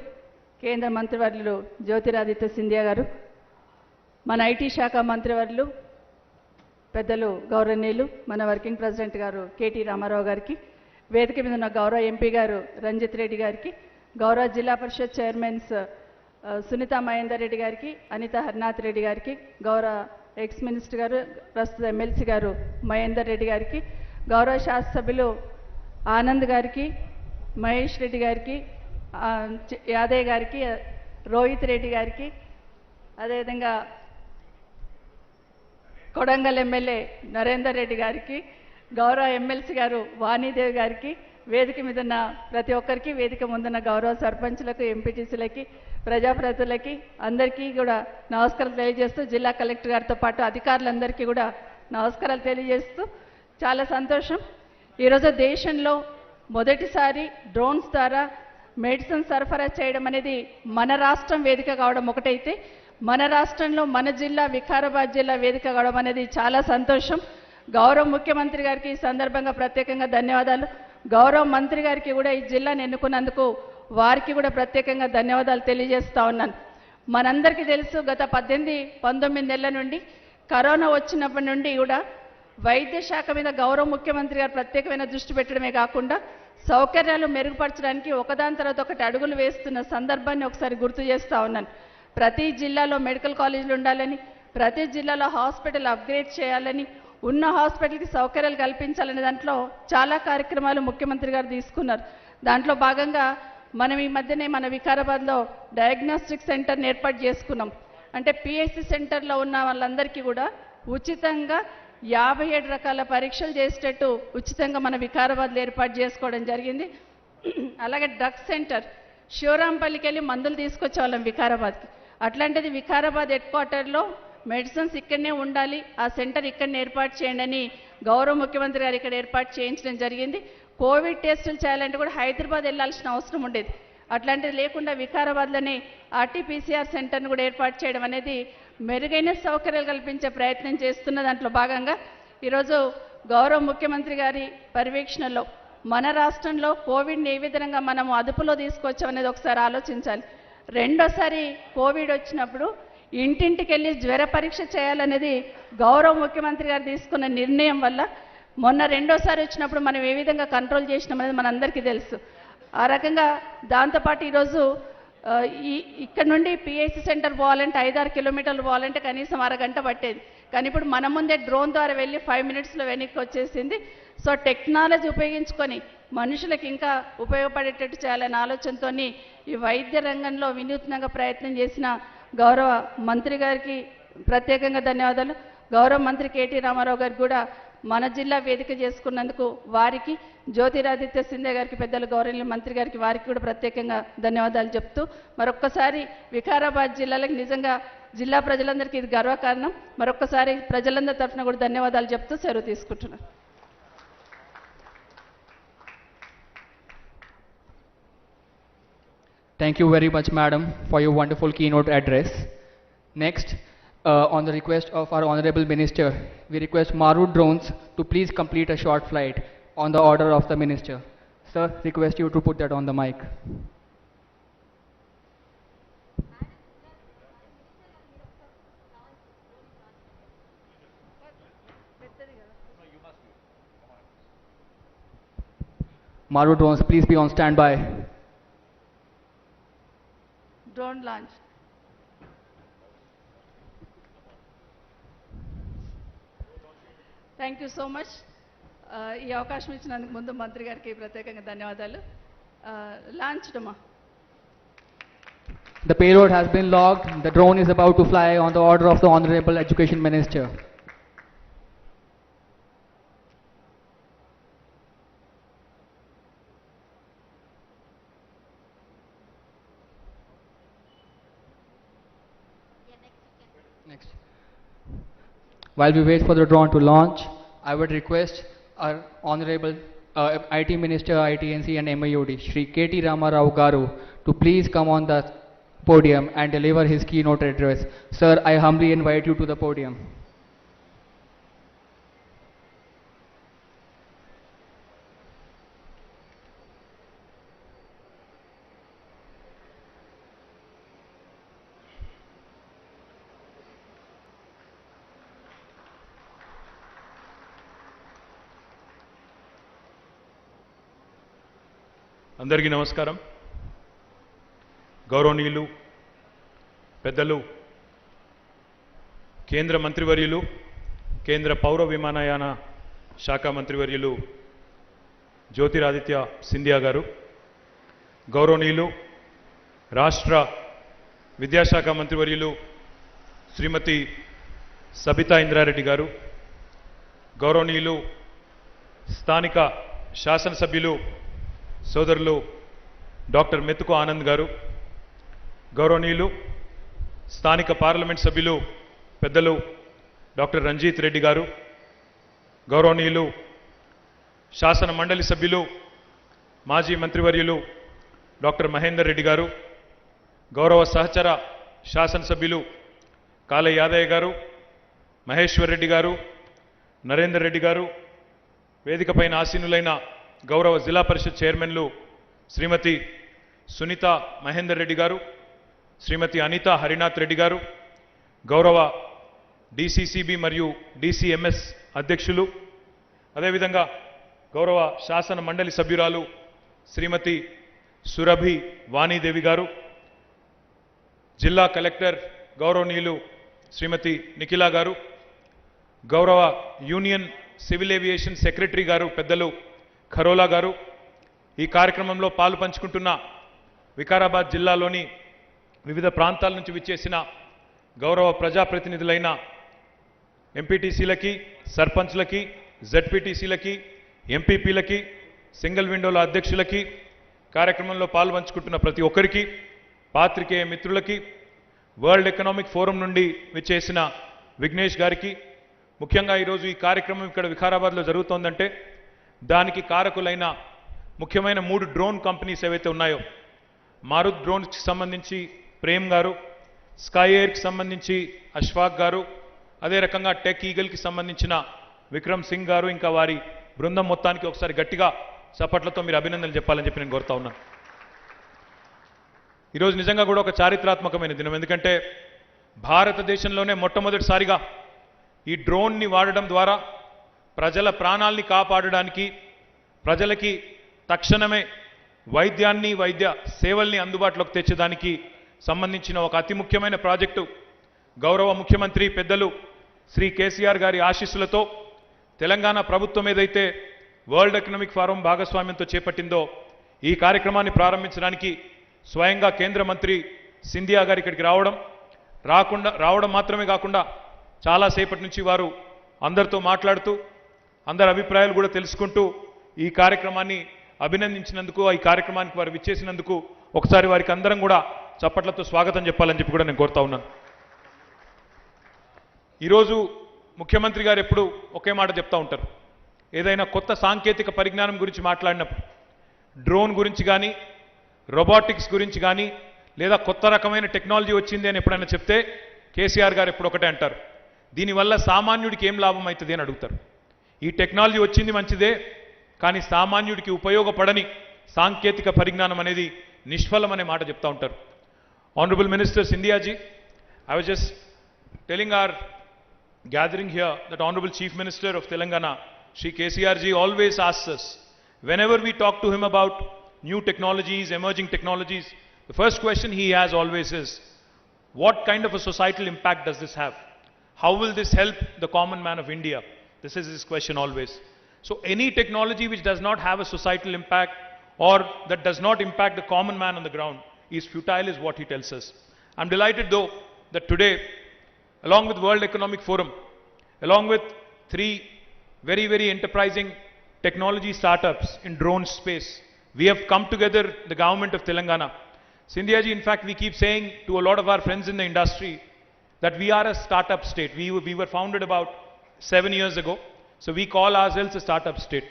కేంద్ర మంత్రివర్యులు జ్యోతిరాదిత్య సింధియా గారు, మన ఐటీ శాఖ మంత్రివర్యులు పెద్దలు గౌరవనీయులు మన వర్కింగ్ ప్రెసిడెంట్ గారు కేటీ రామారావు గారికి, వేదిక మీద ఉన్న గౌరవ ఎంపీ గారు రంజిత్ రెడ్డి గారికి, గౌరవ జిల్లా పరిషత్ చైర్మన్స్ సునీతా మహేందర్ రెడ్డి గారికి, అనితా హరినాథ్ రెడ్డి గారికి, గౌరవ ఎక్స్ మినిస్టర్ గారు ప్రస్తుత ఎమ్మెల్సీ గారు మహేందర్ రెడ్డి గారికి, గౌరవ శాసనసభ్యులు ఆనంద్ గారికి, మహేష్ రెడ్డి గారికి, యాదయ్య గారికి, రోహిత్ రెడ్డి గారికి, అదేవిధంగా కొడంగల్ ఎమ్మెల్యే నరేందర్ రెడ్డి గారికి, గౌరవ ఎమ్మెల్సీ గారు వాణీదేవి గారికి, వేదిక మీద ఉన్న ప్రతి ఒక్కరికి, వేదిక ముందున్న గౌరవ సర్పంచ్లకు, ఎంపీటీసీలకి, ప్రజాప్రతినిధులకి అందరికీ కూడా నమస్కారాలు తెలియజేస్తూ, జిల్లా కలెక్టర్ గారితో పాటు అధికారులందరికీ కూడా నమస్కారాలు తెలియజేస్తూ, చాలా సంతోషం. ఈరోజు దేశంలో మొదటిసారి డ్రోన్స్ ద్వారా మెడిసిన్ సరఫరా చేయడం అనేది మన రాష్ట్రం వేదిక కావడం ఒకటైతే, మన రాష్ట్రంలో మన జిల్లా వికారాబాద్ జిల్లా వేదిక కావడం అనేది చాలా సంతోషం. గౌరవ ముఖ్యమంత్రి గారికి ఈ సందర్భంగా ప్రత్యేకంగా ధన్యవాదాలు. గౌరవ మంత్రి గారికి కూడా ఈ జిల్లాను ఎన్నుకున్నందుకు వారికి కూడా ప్రత్యేకంగా ధన్యవాదాలు తెలియజేస్తా ఉన్నాను. మనందరికీ తెలుసు, గత 18-19 నెలల నుండి కరోనా వచ్చినప్పటి నుండి కూడా వైద్య శాఖ మీద గౌరవ ముఖ్యమంత్రి గారు ప్రత్యేకమైన దృష్టి పెట్టడమే కాకుండా సౌకర్యాలు మెరుగుపరచడానికి ఒకదాని తర్వాత ఒకటి అడుగులు వేస్తున్న సందర్భాన్ని ఒకసారి గుర్తు చేస్తూ ఉన్నాను. ప్రతి జిల్లాలో మెడికల్ కాలేజీలు ఉండాలని, ప్రతి జిల్లాలో హాస్పిటల్ అప్గ్రేడ్ చేయాలని, ఉన్న హాస్పిటల్కి సౌకర్యాలు కల్పించాలనే దాంట్లో చాలా కార్యక్రమాలు ముఖ్యమంత్రి గారు తీసుకున్నారు. దాంట్లో భాగంగా మనం ఈ మధ్యనే మన వికారాబాద్లో డయాగ్నోస్టిక్ సెంటర్ని ఏర్పాటు చేసుకున్నాం. అంటే పిఎస్సి సెంటర్లో ఉన్న వాళ్ళందరికీ కూడా ఉచితంగా 57 రకాల పరీక్షలు చేసేటట్టు ఉచితంగా మన వికారాబాద్లో ఏర్పాటు చేసుకోవడం జరిగింది. అలాగే డ్రగ్ సెంటర్ శివరాంపల్లికి వెళ్ళి మందులు తీసుకొచ్చే వాళ్ళం వికారాబాద్కి. అట్లాంటిది వికారాబాద్ హెడ్ క్వార్టర్లో మెడిసిన్స్ ఇక్కడనే ఉండాలి, ఆ సెంటర్ ఇక్కడనే ఏర్పాటు చేయండి అని గౌరవ ముఖ్యమంత్రి గారు ఇక్కడ ఏర్పాటు చేయించడం జరిగింది. కోవిడ్ టెస్టులు చేయాలంటే కూడా హైదరాబాద్ వెళ్ళాల్సిన అవసరం ఉండేది. అట్లాంటిది లేకుండా వికారాబాద్లోనే ఆర్టీపీసీఆర్ సెంటర్ను కూడా ఏర్పాటు చేయడం అనేది మెరుగైన సౌకర్యాలు కల్పించే ప్రయత్నం చేస్తున్న దాంట్లో భాగంగా ఈరోజు గౌరవ ముఖ్యమంత్రి గారి పర్యవేక్షణలో మన రాష్ట్రంలో కోవిడ్ని ఏ విధంగా మనము అదుపులో తీసుకొచ్చామనేది ఒకసారి ఆలోచించాలి. రెండోసారి కోవిడ్ వచ్చినప్పుడు ఇంటింటికి వెళ్ళి జ్వర పరీక్ష చేయాలనేది గౌరవ ముఖ్యమంత్రి గారు తీసుకున్న నిర్ణయం వల్ల మొన్న రెండోసారి వచ్చినప్పుడు మనం ఏ విధంగా కంట్రోల్ చేసినామనేది మనందరికీ తెలుసు. ఆ రకంగా దాంతోపాటు ఈరోజు ఇక్కడ నుండి పిఐసి సెంటర్ పోవాలంటే 5-6 కిలోమీటర్లు పోవాలంటే కనీసం అరగంట పట్టేది. కానీ ఇప్పుడు మన ముందే డ్రోన్ ద్వారా వెళ్ళి 5 మినిట్స్లో వెనక్కి వచ్చేసింది. సో టెక్నాలజీ ఉపయోగించుకొని మనుషులకు ఇంకా ఉపయోగపడేటట్టు చేయాలనే ఆలోచనతో ఈ వైద్య రంగంలో వినూత్నంగా ప్రయత్నం చేసిన గౌరవ మంత్రి గారికి ప్రత్యేకంగా ధన్యవాదాలు. గౌరవ మంత్రి కేటీ రామారావు గారికి కూడా మన జిల్లా వేదిక చేసుకున్నందుకు వారికి, జ్యోతిరాదిత్య సింధియా గారికి, పెద్దలు గౌరవనీయులు మంత్రి గారికి, వారికి కూడా ప్రత్యేకంగా ధన్యవాదాలు చెప్తూ మరొక్కసారి వికారాబాద్ జిల్లాలకు నిజంగా జిల్లా ప్రజలందరికీ ఇది గర్వకారణం. మరొక్కసారి ప్రజలందరి తరఫున కూడా ధన్యవాదాలు చెప్తూ సెలవు తీసుకుంటున్నాను. Thank you very much, madam, for your wonderful keynote address. Next, on the request of our Honorable Minister, we request Maru Drones to please complete a short flight on the order of the Minister. Sir, request you to put that on the mic. Maru Drones, please be on standby. Drone launch. Thank you so much. ఈ అవకాశం ఇచ్చినందుకు ముందు మంత్రి గారికి ప్రత్యేకంగా ధన్యవాదాలు. Launch డమా. The payload has been logged. The drone is about to fly on the order of the Honorable Education Minister. Next. While we wait for the drone to launch, I would request our Honorable IT Minister, ITNC and MIOD, Sri.KTR Garu, to please come on the podium and deliver his keynote address. Sir, I humbly invite you to the podium. అందరికీ నమస్కారం. గౌరవనీయులు పెద్దలు కేంద్ర మంత్రివర్యులు, కేంద్ర పౌర విమానయాన శాఖ మంత్రివర్యులు జ్యోతిరాదిత్య సింధియా గారు, గౌరవనీయులు రాష్ట్ర విద్యాశాఖ మంత్రివర్యులు శ్రీమతి సబితా ఇంద్రారెడ్డి గారు, గౌరవనీయులు స్థానిక శాసనసభ్యులు సోదరులు డాక్టర్ మెతుకు ఆనంద్ గారు, గౌరవనీయులు స్థానిక పార్లమెంట్ సభ్యులు పెద్దలు డాక్టర్ రంజిత్ రెడ్డి గారు, గౌరవనీయులు శాసన మండలి సభ్యులు మాజీ మంత్రివర్యులు డాక్టర్ మహేందర్ రెడ్డి గారు, గౌరవ సహచర శాసనసభ్యులు కాళ యాదయ్య గారు, మహేశ్వర్ రెడ్డి గారు, నరేందర్ రెడ్డి గారు, వేదికపైన ఆసీనులైన గౌరవ జిల్లా పరిషత్ చైర్మన్లు శ్రీమతి సునీత మహేందర్ రెడ్డి గారు, శ్రీమతి అనిత హరినాథ్ రెడ్డి గారు, గౌరవ డిసిసిబి మరియు డిసిఎంఎస్ అధ్యక్షులు, అదేవిధంగా గౌరవ శాసన మండలి సభ్యురాలు శ్రీమతి సురభి వాణీదేవి గారు, జిల్లా కలెక్టర్ గౌరవనీయులు శ్రీమతి నిఖిలా గారు, గౌరవ యూనియన్ సివిల్ ఏవియేషన్ సెక్రటరీ గారు పెద్దలు ఖరోలా గారు, ఈ కార్యక్రమంలో పాలు పంచుకుంటున్న వికారాబాద్ జిల్లాలోని వివిధ ప్రాంతాల నుంచి విచ్చేసిన గౌరవ ప్రజాప్రతినిధులైన ఎంపీటీసీలకి, సర్పంచ్లకి, జెడ్పీటీసీలకి, ఎంపీపీలకి, సింగిల్ విండోల అధ్యక్షులకి, కార్యక్రమంలో పాలు పంచుకుంటున్న ప్రతి ఒక్కరికి, పాత్రికేయ మిత్రులకి, వరల్డ్ ఎకనామిక్ ఫోరం నుండి విచ్చేసిన విఘ్నేష్ గారికి, ముఖ్యంగా ఈరోజు ఈ కార్యక్రమం ఇక్కడ వికారాబాద్లో జరుగుతోందంటే దానికి కారకులైన ముఖ్యమైన 3 డ్రోన్ కంపెనీస్ ఏవైతే ఉన్నాయో, మారుత్ డ్రోన్స్కి సంబంధించి ప్రేమ్ గారు, స్కై ఎయిర్కి సంబంధించి అష్ఫాక్ గారు, అదే రకంగా టెక్ ఈగల్కి సంబంధించిన విక్రమ్ సింగ్ గారు, ఇంకా వారి బృందం మొత్తానికి ఒకసారి గట్టిగా చప్పట్లతో మీరు అభినందనలు చెప్పాలని చెప్పి నేను కోరుతా ఉన్నాను. ఈరోజు నిజంగా కూడా ఒక చారిత్రాత్మకమైన దినం. ఎందుకంటే భారతదేశంలోనే మొట్టమొదటిసారిగా ఈ డ్రోన్ని వాడడం ద్వారా ప్రజల ప్రాణాల్ని కాపాడడానికి, ప్రజలకి తక్షణమే వైద్యాన్ని, వైద్య సేవల్ని అందుబాటులోకి తెచ్చేదానికి సంబంధించిన ఒక అతి ముఖ్యమైన ప్రాజెక్టు గౌరవ ముఖ్యమంత్రి పెద్దలు శ్రీ కేసీఆర్ గారి ఆశీస్సులతో తెలంగాణ ప్రభుత్వం ఏదైతే వరల్డ్ ఎకనామిక్ ఫోరం భాగస్వామ్యంతో చేపట్టిందో ఈ కార్యక్రమాన్ని ప్రారంభించడానికి స్వయంగా కేంద్ర మంత్రి సింధియా గారు ఇక్కడికి రావడం మాత్రమే కాకుండా చాలాసేపటి నుంచి వారు అందరితో మాట్లాడుతూ అందరి అభిప్రాయాలు కూడా తెలుసుకుంటూ ఈ కార్యక్రమాన్ని అభినందించినందుకు, ఈ కార్యక్రమానికి వారు విచ్చేసినందుకు ఒకసారి వారికి అందరం కూడా చప్పట్లతో స్వాగతం చెప్పాలని చెప్పి కూడా నేను కోరుతా ఉన్నాను. ఈరోజు ముఖ్యమంత్రి గారు ఎప్పుడు ఒకే మాట చెప్తా ఉంటారు, ఏదైనా కొత్త సాంకేతిక పరిజ్ఞానం గురించి మాట్లాడినప్పుడు, డ్రోన్ గురించి కానీ, రోబోటిక్స్ గురించి కానీ, లేదా కొత్త రకమైన టెక్నాలజీ వచ్చింది అని ఎప్పుడైనా చెప్తే కేసీఆర్ గారు ఎప్పుడు ఒకటే అంటారు, దీనివల్ల సామాన్యుడికి ఏం లాభం అవుతుంది అని అడుగుతారు. ఈ టెక్నాలజీ వచ్చింది మంచిదే, కానీ సామాన్యుడికి ఉపయోగపడని సాంకేతిక పరిజ్ఞానం అనేది నిష్ఫలం అనే మాట చెప్తా ఉంటారు. Honourable minister సింధియాజీ, I was just telling our gathering here that Honorable Chief Minister of Telangana, Sri.KTR ji, always asks us, whenever we talk to him about new technologies, emerging technologies, the first question he has always is, what kind of a societal impact does this have? How will this help the common man of India? This is his question always. So any technology which does not have a societal impact or that does not impact the common man on the ground is futile, is what he tells us. I'm delighted though that today, along with World Economic Forum, along with 3 very, very enterprising technology startups in drone space, we have come together, the government of Telangana. Scindia ji, in fact, we keep saying to a lot of our friends in the industry that we are a startup state. We were founded about 7 years ago, so we call ourselves a startup state.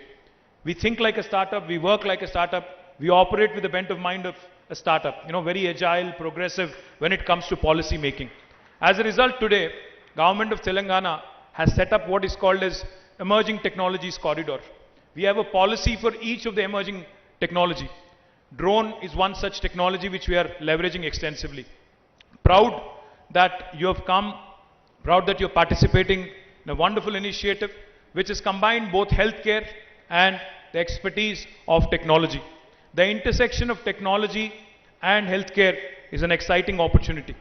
We think like a startup, we work like a startup, we operate with the bent of mind of a startup, very agile, progressive when it comes to policy making. As a result, today, Government of Telangana has set up what is called as Emerging Technologies Corridor. We have a policy for each of the emerging technology. Drone is one such technology which we are leveraging extensively. Proud that you have come, proud that you're participating in a wonderful initiative which has combined both healthcare and the expertise of technology. The intersection of technology and healthcare is an exciting opportunity.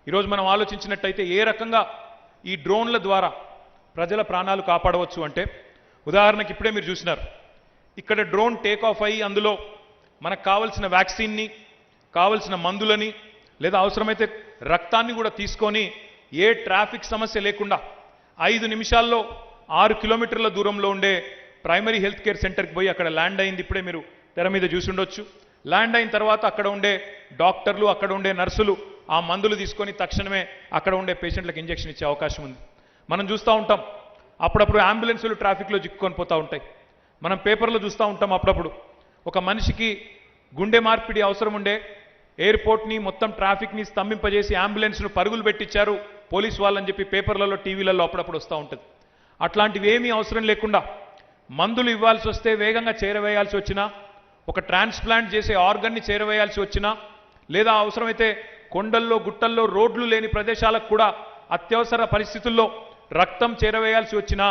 ఈరోజు మనం ఆలోచించినట్టయితే ఏ రకంగా ఈ డ్రోన్ల ద్వారా ప్రజల ప్రాణాలు కాపాడవచ్చు అంటే, ఉదాహరణకి ఇప్పుడే మీరు చూసినారు, ఇక్కడ డ్రోన్ టేక్ ఆఫ్ అయ్యి అందులో మనకు కావలసిన వ్యాక్సిన్ని, కావలసిన మందులని, లేదా అవసరమైతే రక్తాన్ని కూడా తీసుకొని ఏ ట్రాఫిక్ సమస్య లేకుండా 5 నిమిషాల్లో 6 కిలోమీటర్ల దూరంలో ఉండే ప్రైమరీ హెల్త్ కేర్ సెంటర్కి పోయి అక్కడ ల్యాండ్ అయింది. ఇప్పుడే మీరు తెర మీద చూసి ఉండొచ్చు. ల్యాండ్ అయిన తర్వాత అక్కడ ఉండే డాక్టర్లు, అక్కడ ఉండే నర్సులు ఆ మందులు తీసుకొని తక్షణమే అక్కడ ఉండే పేషెంట్లకు ఇంజెక్షన్ ఇచ్చే అవకాశం ఉంది. మనం చూస్తూ ఉంటాం అప్పుడప్పుడు అంబులెన్సులు ట్రాఫిక్లో చిక్కుకొని పోతూ ఉంటాయి. మనం పేపర్లో చూస్తూ ఉంటాం అప్పుడప్పుడు ఒక మనిషికి గుండె మార్పిడి అవసరం ఉండే ఎయిర్పోర్ట్ని మొత్తం ట్రాఫిక్ని స్తంభింపజేసి అంబులెన్స్ను పరుగులు పెట్టించారు పోలీసు వాళ్ళని చెప్పి పేపర్లలో, టీవీలలో అప్పుడప్పుడు వస్తూ ఉంటుంది. అట్లాంటివి ఏమీ అవసరం లేకుండా మందులు ఇవ్వాల్సి వస్తే వేగంగా చేరవేయాల్సి వచ్చినా, ఒక ట్రాన్స్ప్లాంట్ చేసే ఆర్గన్ని చేరవేయాల్సి వచ్చినా, లేదా అవసరమైతే కొండల్లో, గుట్టల్లో, రోడ్లు లేని ప్రదేశాలకు కూడా అత్యవసర పరిస్థితుల్లో రక్తం చేరవేయాల్సి వచ్చినా,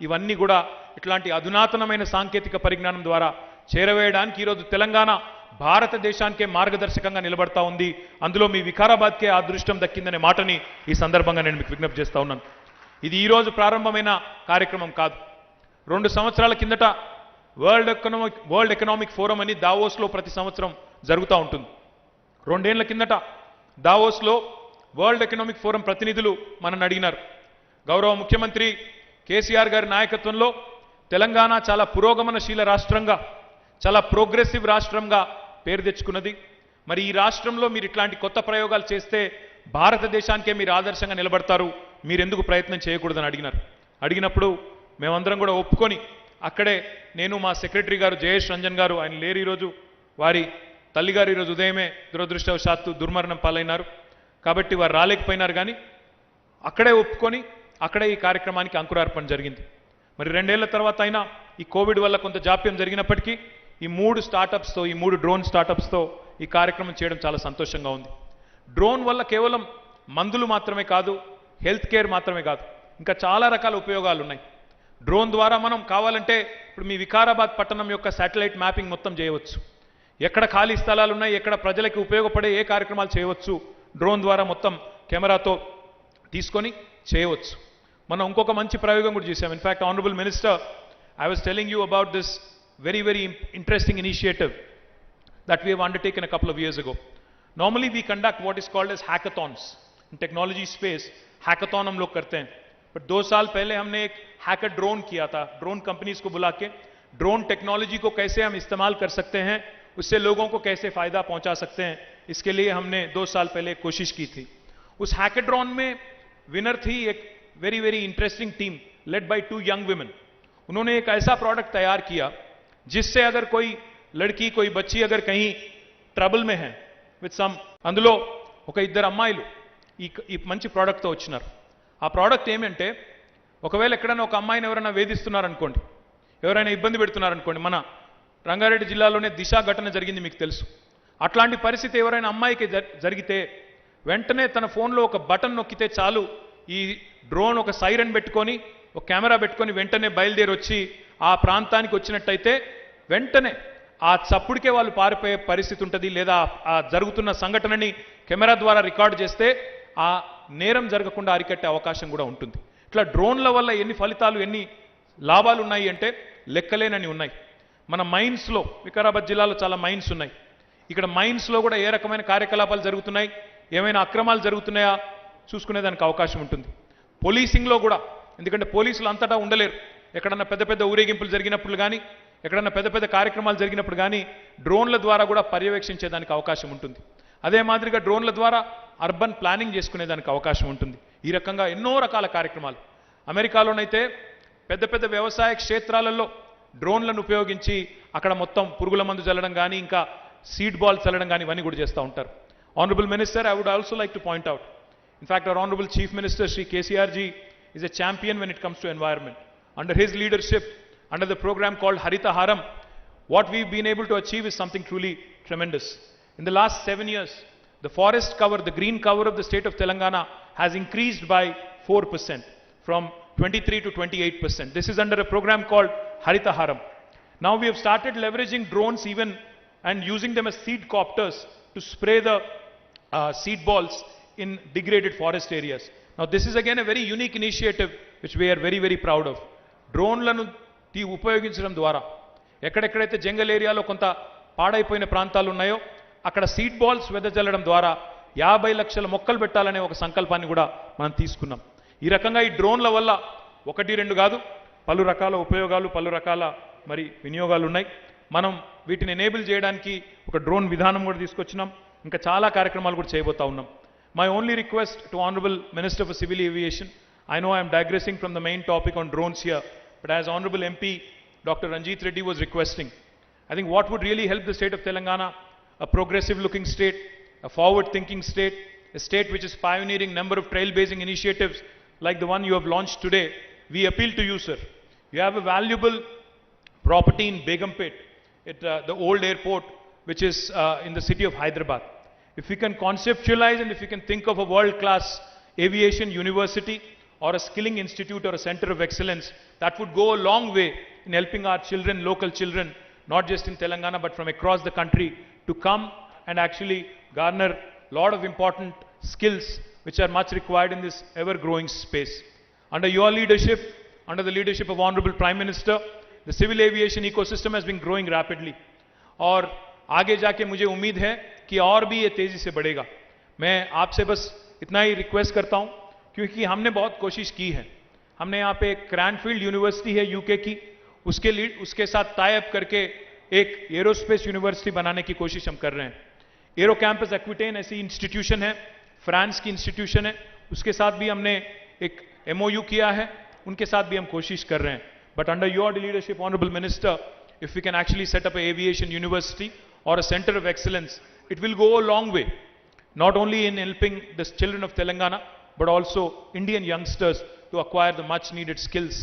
ఇవన్నీ కూడా ఇట్లాంటి అధునాతనమైన సాంకేతిక పరిజ్ఞానం ద్వారా చేరవేయడానికి ఈరోజు తెలంగాణ భారతదేశానికే మార్గదర్శకంగా నిలబడతా ఉంది. అందులో మీ వికారాబాద్కే ఆ అదృష్టం దక్కిందనే మాటని ఈ సందర్భంగా నేను మీకు విజ్ఞప్తి చేస్తా ఉన్నాను. ఇది ఈరోజు ప్రారంభమైన కార్యక్రమం కాదు. 2 సంవత్సరాల కిందట వరల్డ్ ఎకనామిక్ ఫోరం అని దావోస్లో ప్రతి సంవత్సరం జరుగుతూ ఉంటుంది. 2 ఏళ్ల కిందట దావోస్లో వరల్డ్ ఎకనామిక్ ఫోరం ప్రతినిధులు మనల్ని అడిగినారు, గౌరవ ముఖ్యమంత్రి కేసీఆర్ గారి నాయకత్వంలో తెలంగాణ చాలా పురోగమనశీల రాష్ట్రంగా, చాలా ప్రోగ్రెసివ్ రాష్ట్రంగా పేరు తెచ్చుకున్నది. మరి ఈ రాష్ట్రంలో మీరు ఇట్లాంటి కొత్త ప్రయోగాలు చేస్తే భారతదేశానికే మీరు ఆదర్శంగా నిలబడతారు, మీరెందుకు ప్రయత్నం చేయకూడదని అడిగినారు. అడిగినప్పుడు మేమందరం కూడా ఒప్పుకొని అక్కడే నేను, మా సెక్రటరీ గారు జయేష్ రంజన్ గారు, ఆయన లేరు ఈరోజు, వారి తల్లిగారు ఈరోజు ఉదయమే దురదృష్టవశాత్తు దుర్మరణం పాలైనారు కాబట్టి వారు రాలేకపోయినారు. కానీ అక్కడే ఒప్పుకొని అక్కడే ఈ కార్యక్రమానికి అంకురార్పణ జరిగింది. మరి 2 ఏళ్ల తర్వాత అయినా ఈ కోవిడ్ వల్ల కొంత జాప్యం జరిగినప్పటికీ ఈ 3 స్టార్టప్స్తో, ఈ 3 డ్రోన్ స్టార్టప్స్తో ఈ కార్యక్రమం చేయడం చాలా సంతోషంగా ఉంది. డ్రోన్ వల్ల కేవలం మందులు మాత్రమే కాదు, హెల్త్ కేర్ మాత్రమే కాదు, ఇంకా చాలా రకాల ఉపయోగాలు ఉన్నాయి. డ్రోన్ ద్వారా మనం కావాలంటే ఇప్పుడు మీ వికారాబాద్ పట్టణం యొక్క శాటిలైట్ మ్యాపింగ్ మొత్తం చేయవచ్చు. ఎక్కడ ఖాళీ స్థలాలు ఉన్నాయి, ఎక్కడ ప్రజలకు ఉపయోగపడే ఏ కార్యక్రమాలు చేయవచ్చు, డ్రోన్ ద్వారా మొత్తం కెమెరాతో తీసుకొని చేయవచ్చు. మనం ఇంకొక మంచి ప్రయోగం కూడా చేశాం. In fact honourable minister, I was telling you about this very, very interesting initiative that we have undertaken a couple of years ago. Normally we conduct what is called as hackathons. In technology space, hackathon हम लोग करते हैं. But 2 साल पहले हमने एक hacker drone किया था. Drone companies को बुला के drone technology को कैसे हम इस्तेमाल कर सकते हैं, उससे लोगों को कैसे फायदा पहुंचा सकते हैं, इसके लिए हमने 2 साल पहले कोशिश की थी. उस hackathon में विनर थी एक very, very interesting team led by 2 young women. उन्होंने एक ऐसा प्रोडक्ट तैयार किया जिससे अगर कोई लड़की, कोई बच्ची अगर कहीं ट्रबल में है विथ सम, అందులో ఒక 2 అమ్మాయిలు ఈ మంచి ప్రోడక్ట్తో వచ్చినారు. ఆ ప్రోడక్ట్ ఏమంటే, ఒకవేళ ఎక్కడైనా ఒక అమ్మాయిని ఎవరైనా వేధిస్తున్నారనుకోండి, ఎవరైనా ఇబ్బంది పెడుతున్నారనుకోండి, మన రంగారెడ్డి జిల్లాలోనే దిశ ఘటన జరిగింది, మీకు తెలుసు. అట్లాంటి పరిస్థితి ఎవరైనా అమ్మాయికి జరిగితే వెంటనే తన ఫోన్లో ఒక బటన్ నొక్కితే చాలు, ఈ డ్రోన్ ఒక సైరన్ పెట్టుకొని, ఒక కెమెరా పెట్టుకొని వెంటనే బయలుదేరి వచ్చి ఆ ప్రాంతానికి వచ్చినట్టయితే వెంటనే ఆ చప్పుడికే వాళ్ళు పారిపోయే పరిస్థితి ఉంటుంది. లేదా ఆ జరుగుతున్న సంఘటనని కెమెరా ద్వారా రికార్డు చేస్తే ఆ నేరం జరగకుండా అరికట్టే అవకాశం కూడా ఉంటుంది. ఇట్లా డ్రోన్ల వల్ల ఎన్ని ఫలితాలు, ఎన్ని లాభాలు ఉన్నాయి అంటే లెక్కలేనని ఉన్నాయి. మన మైన్స్లో, వికారాబాద్ జిల్లాలో చాలా మైన్స్ ఉన్నాయి. ఇక్కడ మైన్స్లో కూడా ఏ రకమైన కార్యకలాపాలు జరుగుతున్నాయి, ఏమైనా అక్రమాలు జరుగుతున్నాయా చూసుకునేదానికి అవకాశం ఉంటుంది. పోలీసింగ్లో కూడా, ఎందుకంటే పోలీసులు అంతటా ఉండలేరు. ఎక్కడన్నా పెద్ద పెద్ద ఊరేగింపులు జరిగినప్పుడు కానీ, ఎక్కడన్నా పెద్ద పెద్ద కార్యక్రమాలు జరిగినప్పుడు కానీ డ్రోన్ల ద్వారా కూడా పర్యవేక్షించేదానికి అవకాశం ఉంటుంది. అదే మాదిరిగా డ్రోన్ల ద్వారా అర్బన్ ప్లానింగ్ చేసుకునేదానికి అవకాశం ఉంటుంది. ఈ రకంగా ఎన్నో రకాల కార్యక్రమాలు. అమెరికాలోనైతే పెద్ద పెద్ద వ్యవసాయ క్షేత్రాలలో డ్రోన్లను ఉపయోగించి అక్కడ మొత్తం పురుగుల మందు చల్లడం కానీ, ఇంకా సీడ్ బాల్ చల్లడం కానీ ఇవన్నీ కూడా చేస్తూ ఉంటారు. Honorable Minister, I would also like to point out, in fact, our Honorable Chief Minister Sri.KTR ji is a champion when it comes to environment. Under his leadership, under the program called Harita Haram, what we've been able to achieve is something truly tremendous. In the last 7 years, the forest cover, the green cover of the state of Telangana has increased by 4%, from 23 to 28%. This is under a program called Harita Haram. Now we have started leveraging drones even and using them as seed copters to spray the seed balls in degraded forest areas. Now this is again a very unique initiative which we are very, very proud of. డ్రోన్లను ఉపయోగించడం ద్వారా ఎక్కడెక్కడైతే జంగల్ ఏరియాలో కొంత పాడైపోయిన ప్రాంతాలు ఉన్నాయో అక్కడ seed balls వెదజల్లడం ద్వారా 50 లక్షల మొక్కలు పెట్టాలనే ఒక సంకల్పాన్ని కూడా మనం తీసుకున్నాం. ఈ రకంగా ఈ డ్రోన్ల వల్ల 1-2 కాదు, పలు రకాల ఉపయోగాలు, పలు రకాల మరి వినియోగాలు ఉన్నాయి. మనం వీటిని ఎనేబుల్ చేయడానికి ఒక డ్రోన్ విధానం కూడా తీసుకొచ్చినాం. ఇంకా చాలా కార్యక్రమాలు కూడా చేయబోతా ఉన్నాం. My only request to Honorable Minister for Civil Aviation, I know I am digressing from the main topic on drones here, but as Honorable MP Dr. Ranjit Reddy was requesting, I think what would really help the state of Telangana, a progressive looking state, a forward thinking state, a state which is pioneering number of trailblazing initiatives like the one you have launched today, we appeal to you, sir. You have a valuable property in Begumpet, at the old airport, which is in the city of Hyderabad. If we can conceptualize and if we can think of a world-class aviation university or a skilling institute or a center of excellence, that would go a long way in helping our children, local children, not just in Telangana but from across the country, to come and actually garner a lot of important skills which are much required in this ever-growing space. Under your leadership, under the leadership of Honorable Prime Minister, the civil aviation ecosystem has been growing rapidly. और आगे जाके मुझे उम्मीद है कि और भी ये तेजी से बढ़ेगा. मैं आपसे बस इतना ही रिक्वेस्ट करता हूं, क्योंकि हमने बहुत कोशिश की है. हमने यहाँ पे क्रैनफील्ड यूनिवर्सिटी है यूके की, उसके साथ टाई अप करके एक एरोस्पेस यूनिवर्सिटी बनाने की कोशिश हम कर रहे हैं. एरो कैंपस एक्विटेन ऐसी इंस्टीट्यूशन है, फ्रांस की इंस्टीट्यूशन है, उसके साथ भी हमने एक MOU किया है, उनके साथ भी हम कोशिश कर रहे हैं. But under your leadership, Honorable Minister, if we can actually set up an aviation university or a center of excellence, it will go a long way, not only in helping the children of Telangana, but also Indian youngsters to acquire the much needed skills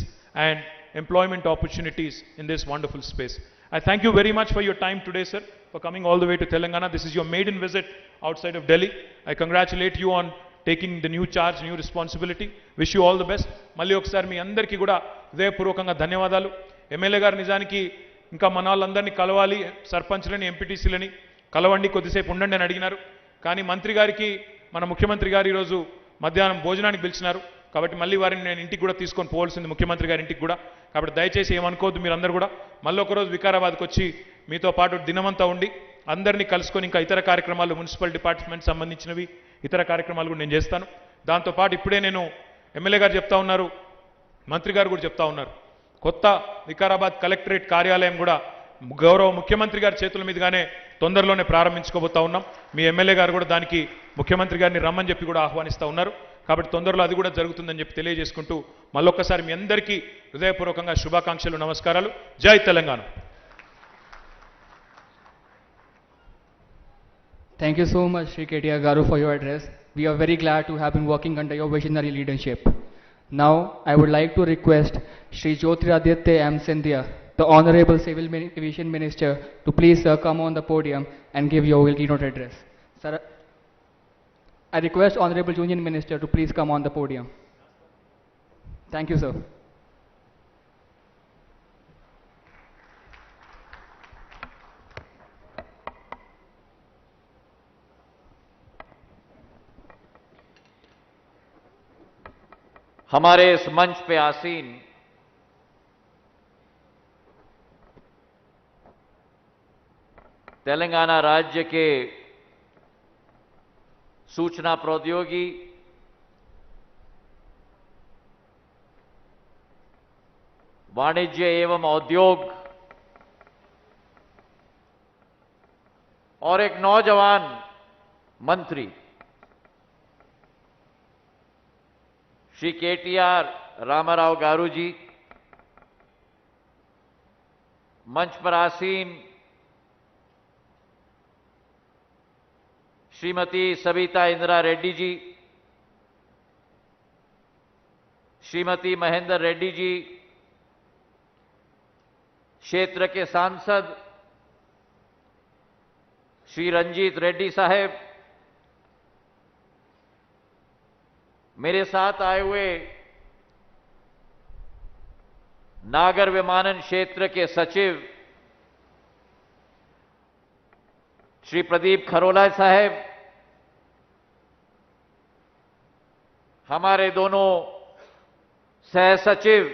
and employment opportunities in this wonderful space. I thank you very much for your time today, sir, for coming all the way to Telangana. This is your maiden visit outside of Delhi. I congratulate you on taking the new charge, new responsibility. Wish you all the best. మళ్ళీ ఒకసారి మీ అందరికీ కూడా హృదయపూర్వకంగా ధన్యవాదాలు. MLA గారు నిజానికి ఇంకా మన వాళ్ళందరినీ కలవాలి, సర్పంచ్లని, ఎంపీటీసీలని కలవండి, కొద్దిసేపు ఉండండి అని అడిగినారు. కానీ మంత్రి గారికి, మన ముఖ్యమంత్రి గారు ఈరోజు మధ్యాహ్నం భోజనానికి పిలిచినారు. కాబట్టి మళ్ళీ వారిని నేను ఇంటికి కూడా తీసుకొని పోవాల్సింది, ముఖ్యమంత్రి గారి ఇంటికి కూడా. కాబట్టి దయచేసి ఏమనుకోవద్దు మీరందరూ కూడా. మళ్ళీ ఒకరోజు వికారాబాద్కి వచ్చి మీతో పాటు దినమంతా ఉండి అందరినీ కలుసుకొని ఇంకా ఇతర కార్యక్రమాలు, మున్సిపల్ డిపార్ట్మెంట్ సంబంధించినవి ఇతర కార్యక్రమాలు కూడా నేను చేస్తాను. దాంతోపాటు ఇప్పుడే నేను ఎమ్మెల్యే గారు చెప్తా ఉన్నారు, మంత్రి గారు కూడా చెప్తా ఉన్నారు, కొత్త వికారాబాద్ కలెక్టరేట్ కార్యాలయం కూడా గౌరవ ముఖ్యమంత్రి గారి చేతుల మీదుగానే తొందరలోనే ప్రారంభించుకోబోతా ఉన్నాం. మీ ఎమ్మెల్యే గారు కూడా దానికి ముఖ్యమంత్రి గారిని రమ్మని చెప్పి కూడా ఆహ్వానిస్తూ ఉన్నారు. కాబట్టి తొందరలో అది కూడా జరుగుతుందని చెప్పి తెలియజేసుకుంటూ మళ్ళొక్కసారి మీ అందరికీ హృదయపూర్వకంగా శుభాకాంక్షలు, నమస్కారాలు. జై Telangana. Thank you so much, Sri.KTR Garu, for your address. We are very glad to have been working under your visionary leadership. Now, I would like to request Sri.Jyotiraditya M. Scindia, the Honorable Civil Aviation Minister, to please come on the podium and give your keynote address. Sir, I request Honorable Union Minister to please come on the podium. Thank you, sir. हमारे इस मंच पे आसीन तेलंगाना राज्य के सूचना प्रौद्योगिकी, वाणिज्य एवं उद्योग और एक नौजवान मंत्री श्री KTR रामाराव गारू जी, मंच पर आसीन श्रीमती सविता इंदिरा रेड्डी जी, श्रीमती महेंद्र रेड्डी जी, क्षेत्र के सांसद श्री रंजीत रेड्डी साहब, मेरे साथ आए हुए नागर विमानन क्षेत्र के सचिव श्री प्रदीप खरोला साहब, हमारे दोनों सह सचिव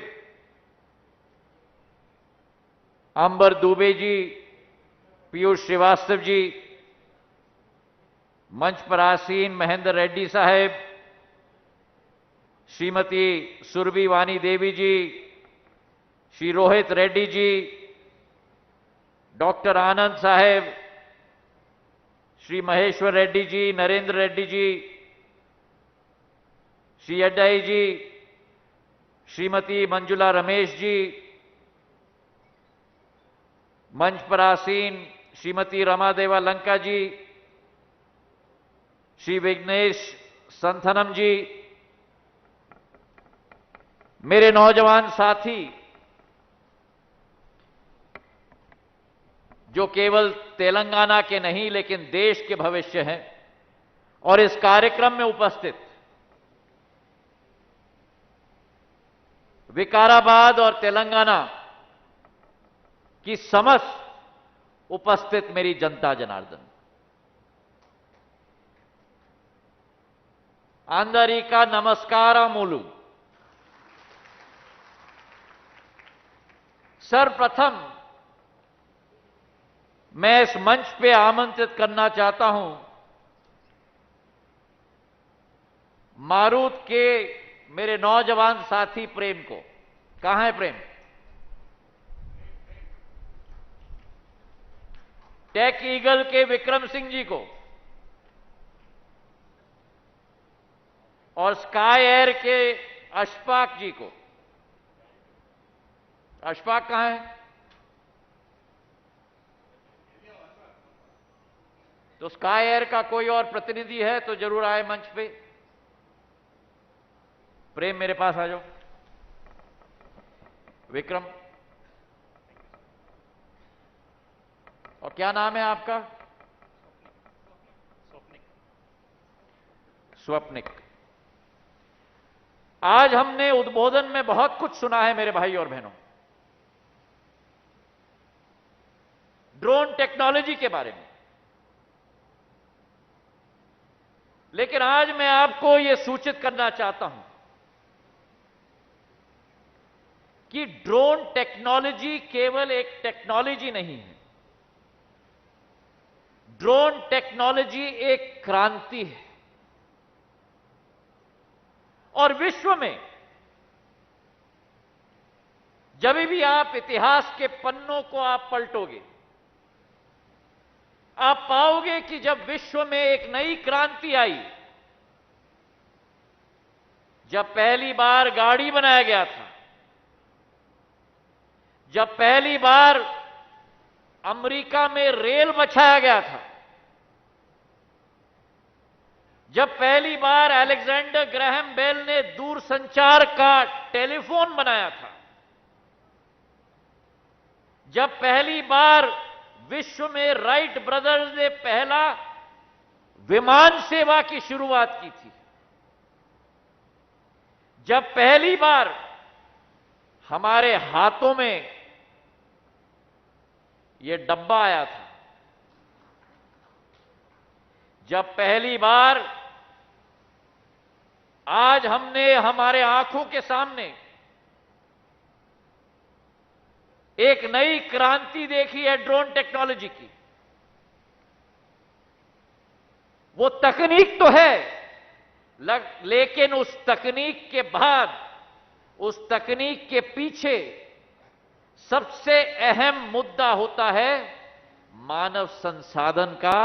अंबर दुबे जी, पीयूष श्रीवास्तव जी, मंच पर आसीन महेंद्र रेड्डी साहब, श्रीमती सुरभि वानी देवी जी, श्री रोहित रेड्डी जी, डॉक्टर आनंद साहब, श्री महेश्वर रेड्डी जी, नरेंद्र रेड्डी जी, श्री अड्डाई जी, श्रीमती मंजुला रमेश जी, मंच पर आसीन श्रीमती रमादेवा लंका जी, श्री विघ्नेश संथनम जी, मेरे नौजवान साथी जो केवल तेलंगाना के नहीं लेकिन देश के भविष्य हैं और इस कार्यक्रम में उपस्थित विकाराबाद और तेलंगाना की समस्त उपस्थित मेरी जनता जनार्दन, आंदरिका नमस्कारमुलु। सर्वप्रथम मैं इस मंच पे आमंत्रित करना चाहता हूं मारूत के मेरे नौजवान साथी प्रेम को। कहां है प्रेम? टेक ईगल के विक्रम सिंह जी को और स्काई एयर के अशफाक जी को। अशफाक कहां है? तो स्काई एयर का कोई और प्रतिनिधि है तो जरूर आए मंच पे। प्रेम मेरे पास आ जाओ। विक्रम, और क्या नाम है आपका? स्वप्निक। आज हमने उद्बोधन में बहुत कुछ सुना है मेरे भाई और बहनों, ड्रोन टेक्नोलॉजी के बारे में। लेकिन आज मैं आपको यह सूचित करना चाहता हूं कि ड्रोन टेक्नोलॉजी केवल एक टेक्नोलॉजी नहीं है, ड्रोन टेक्नोलॉजी एक क्रांति है। और विश्व में जब भी आप इतिहास के पन्नों को आप पलटोगे, आप पाओगे कि जब विश्व में एक नई क्रांति आई, जब पहली बार गाड़ी बनाया गया था, जब पहली बार अमेरिका में रेल बछाया गया था, जब पहली बार अलेक्जेंडर ग्राहम बेल ने दूरसंचार का टेलीफोन बनाया था, जब पहली बार विश्व में राइट ब्रदर्स ने पहला विमान सेवा की शुरुआत की थी, जब पहली बार हमारे हाथों में यह डब्बा आया था, जब पहली बार आज हमने हमारे आंखों के सामने एक नई क्रांति देखी है ड्रोन टेक्नोलॉजी की। वो तकनीक तो है, लेकिन उस तकनीक के बाद, उस तकनीक के पीछे सबसे अहम मुद्दा होता है मानव संसाधन का,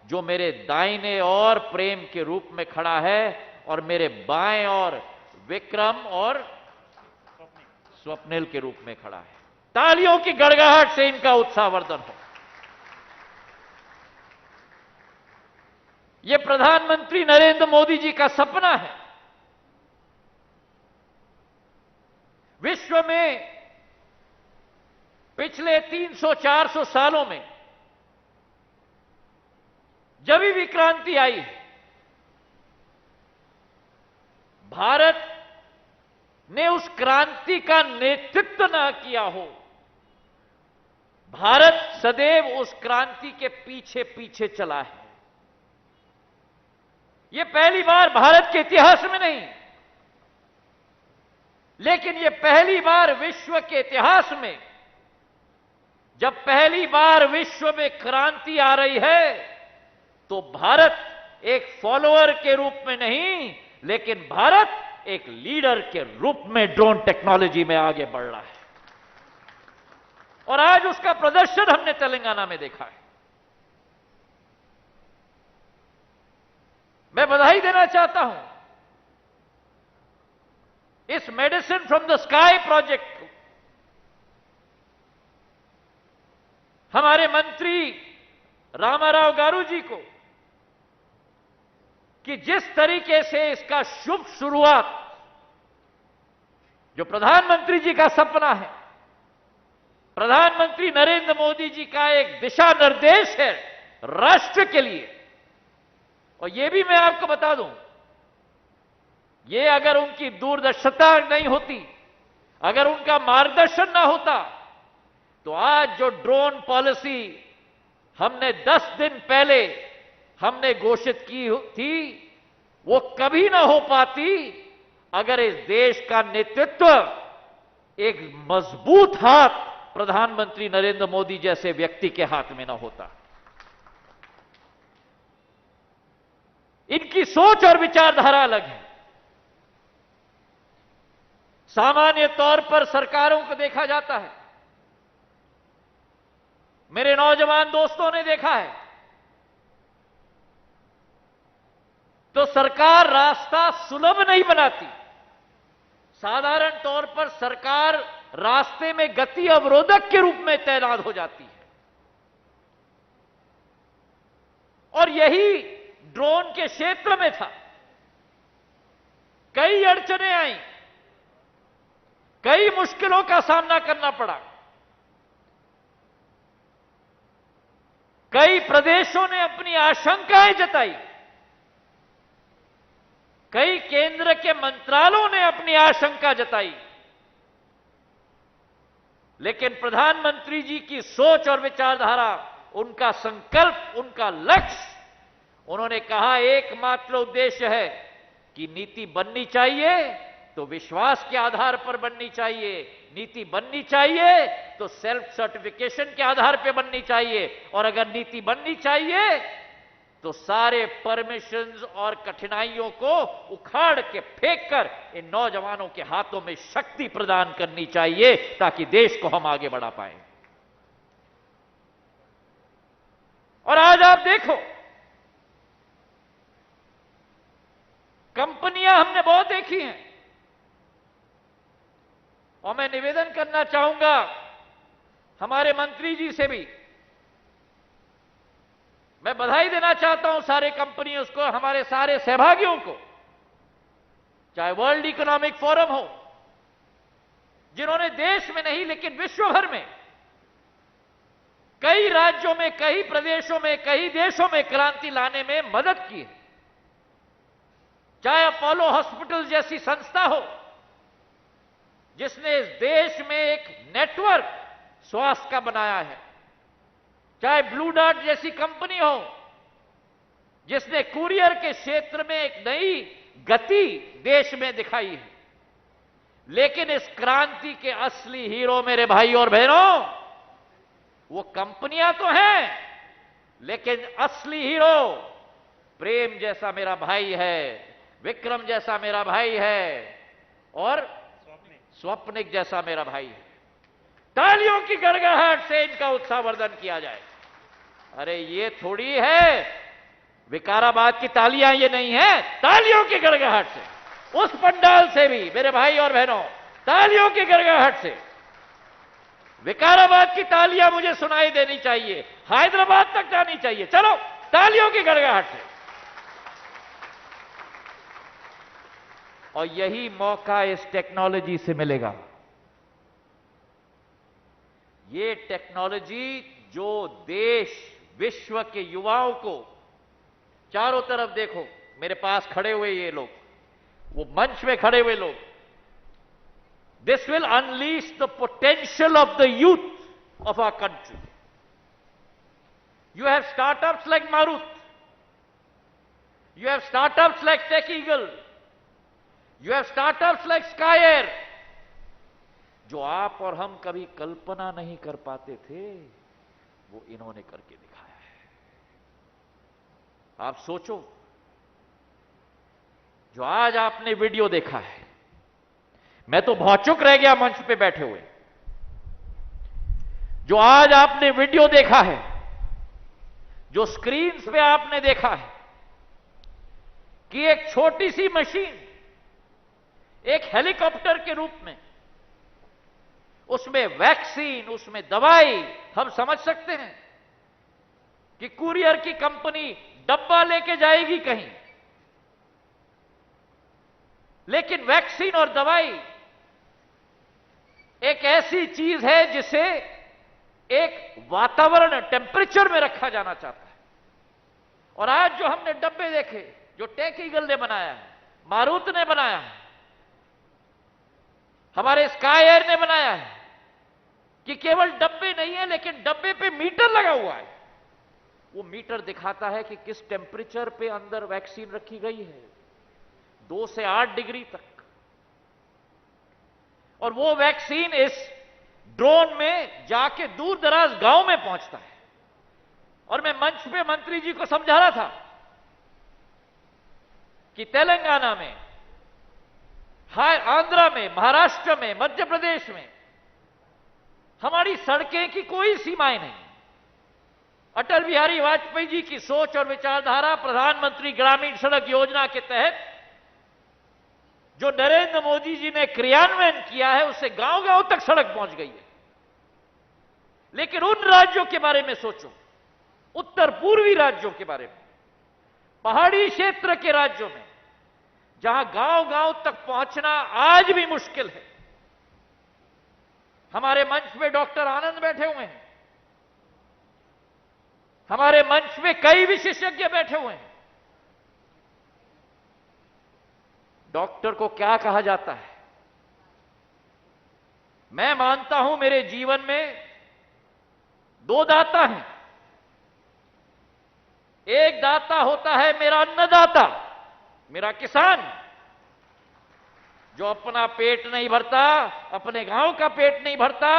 जो मेरे दाहिने ओर प्रेम के रूप में खड़ा है और मेरे बाएं ओर विक्रम और स्वप्निल के रूप में खड़ा है। तालियों की गड़गड़ाहट से इनका उत्साहवर्धन हो। यह प्रधानमंत्री नरेंद्र मोदी जी का सपना है। विश्व में पिछले 300-400 सालों में जब भी क्रांति आई, भारत ने उस क्रांति का नेतृत्व न किया हो। भारत सदैव उस क्रांति के पीछे पीछे चला है। यह पहली बार भारत के इतिहास में नहीं, लेकिन यह पहली बार विश्व के इतिहास में, जब पहली बार विश्व में क्रांति आ रही है, तो भारत एक फॉलोअर के रूप में नहीं, लेकिन भारत एक लीडर के रूप में ड्रोन टेक्नोलॉजी में आगे बढ़ रहा है। और आज उसका प्रदर्शन हमने तेलंगाना में देखा है। मैं बधाई देना चाहता हूं इस medicine from the sky project को हमारे मंत्री रामाराव गारू जी को, कि जिस तरीके से इसका शुभ शुरुआत, जो प्रधानमंत्री जी का सपना है, प्रधानमंत्री नरेंद्र मोदी जी का एक दिशा निर्देश है राष्ट्र के लिए। और यह भी मैं आपको बता दूं, ये अगर उनकी दूरदर्शिता नहीं होती, अगर उनका मार्गदर्शन ना होता, तो आज जो ड्रोन पॉलिसी हमने 10 दिन पहले हमने घोषित की थी, वो कभी ना हो पाती अगर इस देश का नेतृत्व एक मजबूत हाथ प्रधानमंत्री नरेंद्र मोदी जैसे व्यक्ति के हाथ में ना होता। इनकी सोच और विचारधारा अलग है। सामान्य तौर पर सरकारों को देखा जाता है, मेरे नौजवान दोस्तों ने देखा है, तो सरकार रास्ता सुलभ नहीं बनाती। साधारण तौर पर सरकार रास्ते में गति अवरोधक के रूप में तैनात हो जाती है। और यही ड्रोन के क्षेत्र में था। कई अड़चनें आई, कई मुश्किलों का सामना करना पड़ा। कई प्रदेशों ने अपनी आशंकाएं जताई, कई केंद्र के मंत्रालयों ने अपनी आशंका जताई, लेकिन प्रधानमंत्री जी की सोच और विचारधारा, उनका संकल्प, उनका लक्ष्य, उन्होंने कहा एकमात्र उद्देश्य है कि नीति बननी चाहिए तो विश्वास के आधार पर बननी चाहिए, नीति बननी चाहिए तो सेल्फ सर्टिफिकेशन के आधार पर बननी चाहिए, और अगर नीति बननी चाहिए तो सारे परमिशंस और कठिनाइयों को उखाड़ के फेंककर इन नौजवानों के हाथों में शक्ति प्रदान करनी चाहिए, ताकि देश को हम आगे बढ़ा पाएं। और आज आप देखो, कंपनियां हमने बहुत देखी हैं, और मैं निवेदन करना चाहूंगा हमारे मंत्री जी से भी, मैं बधाई देना चाहता हूं सारे कंपनियों को, हमारे सारे सहभागियों को, चाहे वर्ल्ड इकोनॉमिक फोरम हो, जिन्होंने देश में नहीं लेकिन विश्व भर में कई राज्यों में, कई प्रदेशों में, कई देशों में क्रांति लाने में मदद की है। चाहे अपोलो हॉस्पिटल जैसी संस्था हो, जिसने इस देश में एक नेटवर्क स्वास्थ्य का बनाया है, चाहे ब्लू डार्ट जैसी कंपनी हो, जिसने कुरियर के क्षेत्र में एक नई गति देश में दिखाई है। लेकिन इस क्रांति के असली हीरो मेरे भाई और बहनों, वो कंपनियां तो हैं, लेकिन असली हीरो प्रेम जैसा मेरा भाई है, विक्रम जैसा मेरा भाई है, और स्वप्निक जैसा मेरा भाई है। तालियों की गड़गड़ाहट से इनका उत्साहवर्धन किया जाए। अरे ये थोड़ी है विकाराबाद की तालियां, ये नहीं है, तालियों की गड़गड़ाहट से, उस पंडाल से भी मेरे भाई और बहनों, तालियों की गड़गड़ाहट से विकाराबाद की तालियां मुझे सुनाई देनी चाहिए, हैदराबाद तक जानी चाहिए। चलो तालियों की गड़गड़ाहट से। और यही मौका इस टेक्नोलॉजी से मिलेगा। ये टेक्नोलॉजी जो देश विश्व के युवाओं को, चारों तरफ देखो मेरे पास खड़े हुए ये लोग, वो मंच में खड़े हुए लोग, this will unleash the potential of the youth of our country. You have startups like Marut, you have startups like Tech Eagle, you have startups like Sky&Air, जो आप और हम कभी कल्पना नहीं कर पाते थे, वो इन्होंने करके दिखाया है। आप सोचो, जो आज आपने वीडियो देखा है, मैं तो भौचुक रह गया मंच पे बैठे हुए। जो आज आपने वीडियो देखा है, जो स्क्रीन पे आपने देखा है कि एक छोटी सी मशीन एक हेलीकॉप्टर के रूप में, उसमें वैक्सीन, उसमें दवाई, हम समझ सकते हैं कि कुरियर की कंपनी डब्बा लेके जाएगी कहीं, लेकिन वैक्सीन और दवाई एक ऐसी चीज है जिसे एक वातावरण, टेम्परेचर में रखा जाना चाहता है। और आज जो हमने डब्बे देखे, जो टेक ईगल ने बनाया है, मारुत ने बनाया है, हमारे स्काई&एयर ने बनाया है, कि केवल डब्बे नहीं है लेकिन डब्बे पे मीटर लगा हुआ है। वो मीटर दिखाता है कि किस टेम्परेचर पे अंदर वैक्सीन रखी गई है, 2 से 8 डिग्री तक। और वो वैक्सीन इस ड्रोन में जाके दूर दराज गांव में पहुंचता है। और मैं मंच पे मंत्री जी को समझा रहा था कि तेलंगाना में, आंध्रा में, महाराष्ट्र में, मध्य प्रदेश में हमारी सड़कें की कोई सीमाएं नहीं। अटल बिहारी वाजपेयी जी की सोच और विचारधारा, प्रधानमंत्री ग्रामीण सड़क योजना के तहत जो नरेंद्र मोदी जी ने क्रियान्वयन किया है, उससे गांव-गांव तक सड़क पहुंच गई है। लेकिन उन राज्यों के बारे में सोचो, उत्तर पूर्वी राज्यों के बारे में, पहाड़ी क्षेत्र के राज्यों में, जहां गांव-गांव तक पहुंचना आज भी मुश्किल है। हमारे मंच में डॉक्टर आनंद बैठे हुए हैं, हमारे मंच में कई विशेषज्ञ बैठे हुए हैं। डॉक्टर को क्या कहा जाता है? मैं मानता हूं मेरे जीवन में 2 दाता हैं। एक दाता होता है मेरा अन्नदाता, मेरा किसान, जो अपना पेट नहीं भरता, अपने गांव का पेट नहीं भरता,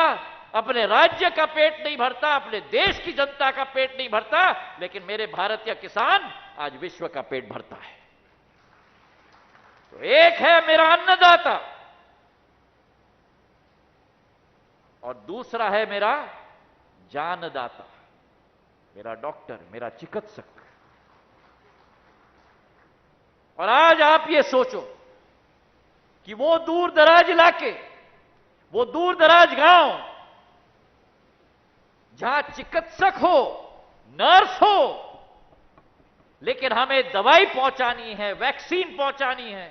अपने राज्य का पेट नहीं भरता, अपने देश की जनता का पेट नहीं भरता, लेकिन मेरे भारतीय किसान आज विश्व का पेट भरता है। तो एक है मेरा अन्नदाता और दूसरा है मेरा जानदाता, मेरा डॉक्टर, मेरा चिकित्सक। और आज आप ये सोचो कि वो दूर दराज इलाके, वो दूर दराज गांव, जहां चिकित्सक हो, नर्स हो, लेकिन हमें दवाई पहुंचानी है, वैक्सीन पहुंचानी है।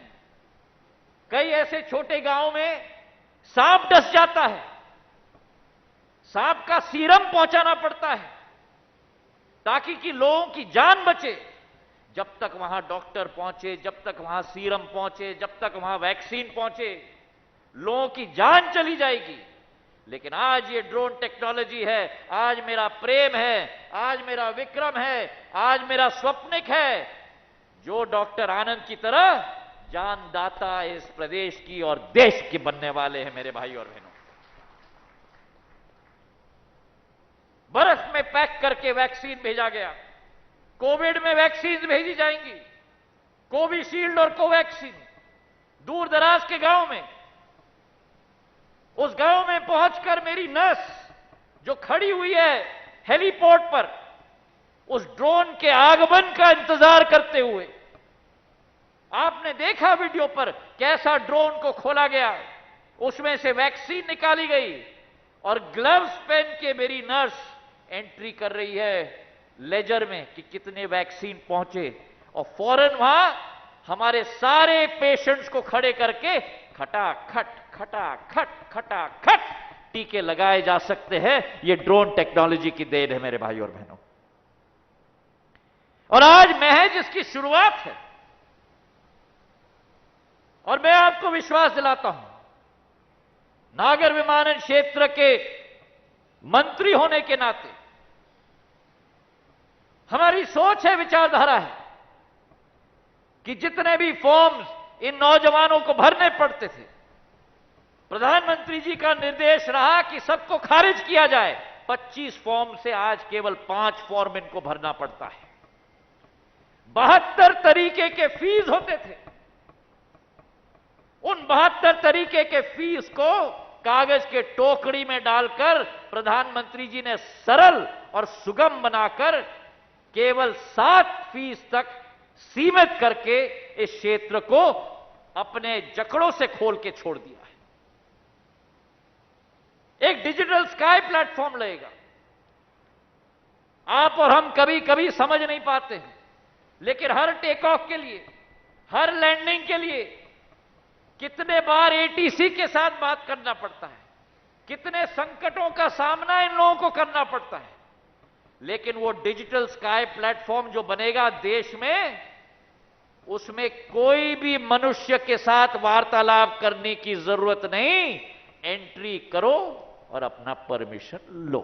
कई ऐसे छोटे गांव में सांप डस जाता है, सांप का सीरम पहुंचाना पड़ता है ताकि कि लोगों की जान बचे। जब तक वहां डॉक्टर पहुंचे, जब तक वहां सीरम पहुंचे, जब तक वहां वैक्सीन पहुंचे, लोगों की जान चली जाएगी। लेकिन आज ये ड्रोन टेक्नोलॉजी है, आज मेरा प्रेम है, आज मेरा विक्रम है, आज मेरा स्वप्निक है, जो डॉक्टर आनंद की तरह जानदाता इस प्रदेश की और देश के बनने वाले हैं। मेरे भाई और बहनों, बर्फ में पैक करके वैक्सीन भेजा गया। कोविड में वैक्सीन भेजी जाएंगी, कोविशील्ड और कोवैक्सीन। दूर दराज के गांव में, उस गांव में पहुंचकर मेरी नर्स जो खड़ी हुई है हेलीपोर्ट पर, उस ड्रोन के आगमन का इंतजार करते हुए, आपने देखा वीडियो पर कैसा ड्रोन को खोला गया, उसमें से वैक्सीन निकाली गई और ग्लव्स पहन के मेरी नर्स एंट्री कर रही है लेजर में कि कितने वैक्सीन पहुंचे, और फौरन वहां हमारे सारे पेशेंट्स को खड़े करके खटाखट खटाखट खटाखट टीके लगाए जा सकते हैं। ये ड्रोन टेक्नोलॉजी की देन है मेरे भाई और बहनों। और आज महज इसकी शुरुआत है, और मैं आपको विश्वास दिलाता हूं, नागर विमानन क्षेत्र के मंत्री होने के नाते हमारी सोच है, विचारधारा है कि जितने भी फॉर्म्स इन नौजवानों को भरने पड़ते थे, प्रधानमंत्री जी का निर्देश रहा कि सबको खारिज किया जाए। 25 फॉर्म से आज केवल 5 फॉर्म इनको भरना पड़ता है। 72 तरीके के फीस होते थे। उन 72 तरीके के फीस को कागज के टोकरी में डालकर प्रधानमंत्री जी ने सरल और सुगम बनाकर केवल 7 फीस तक सीमित करके इस क्षेत्र को अपने जकड़ों से खोल के छोड़ दिया है। एक डिजिटल स्काई प्लेटफॉर्म लगेगा। आप और हम कभी कभी समझ नहीं पाते हैं, लेकिन हर टेक ऑफ के लिए, हर लैंडिंग के लिए कितने बार एटीसी के साथ बात करना पड़ता है, कितने संकटों का सामना इन लोगों को करना पड़ता है। लेकिन वो डिजिटल स्काई प्लेटफॉर्म जो बनेगा देश में, उसमें कोई भी मनुष्य के साथ वार्तालाप करने की जरूरत नहीं। एंट्री करो और अपना परमिशन लो।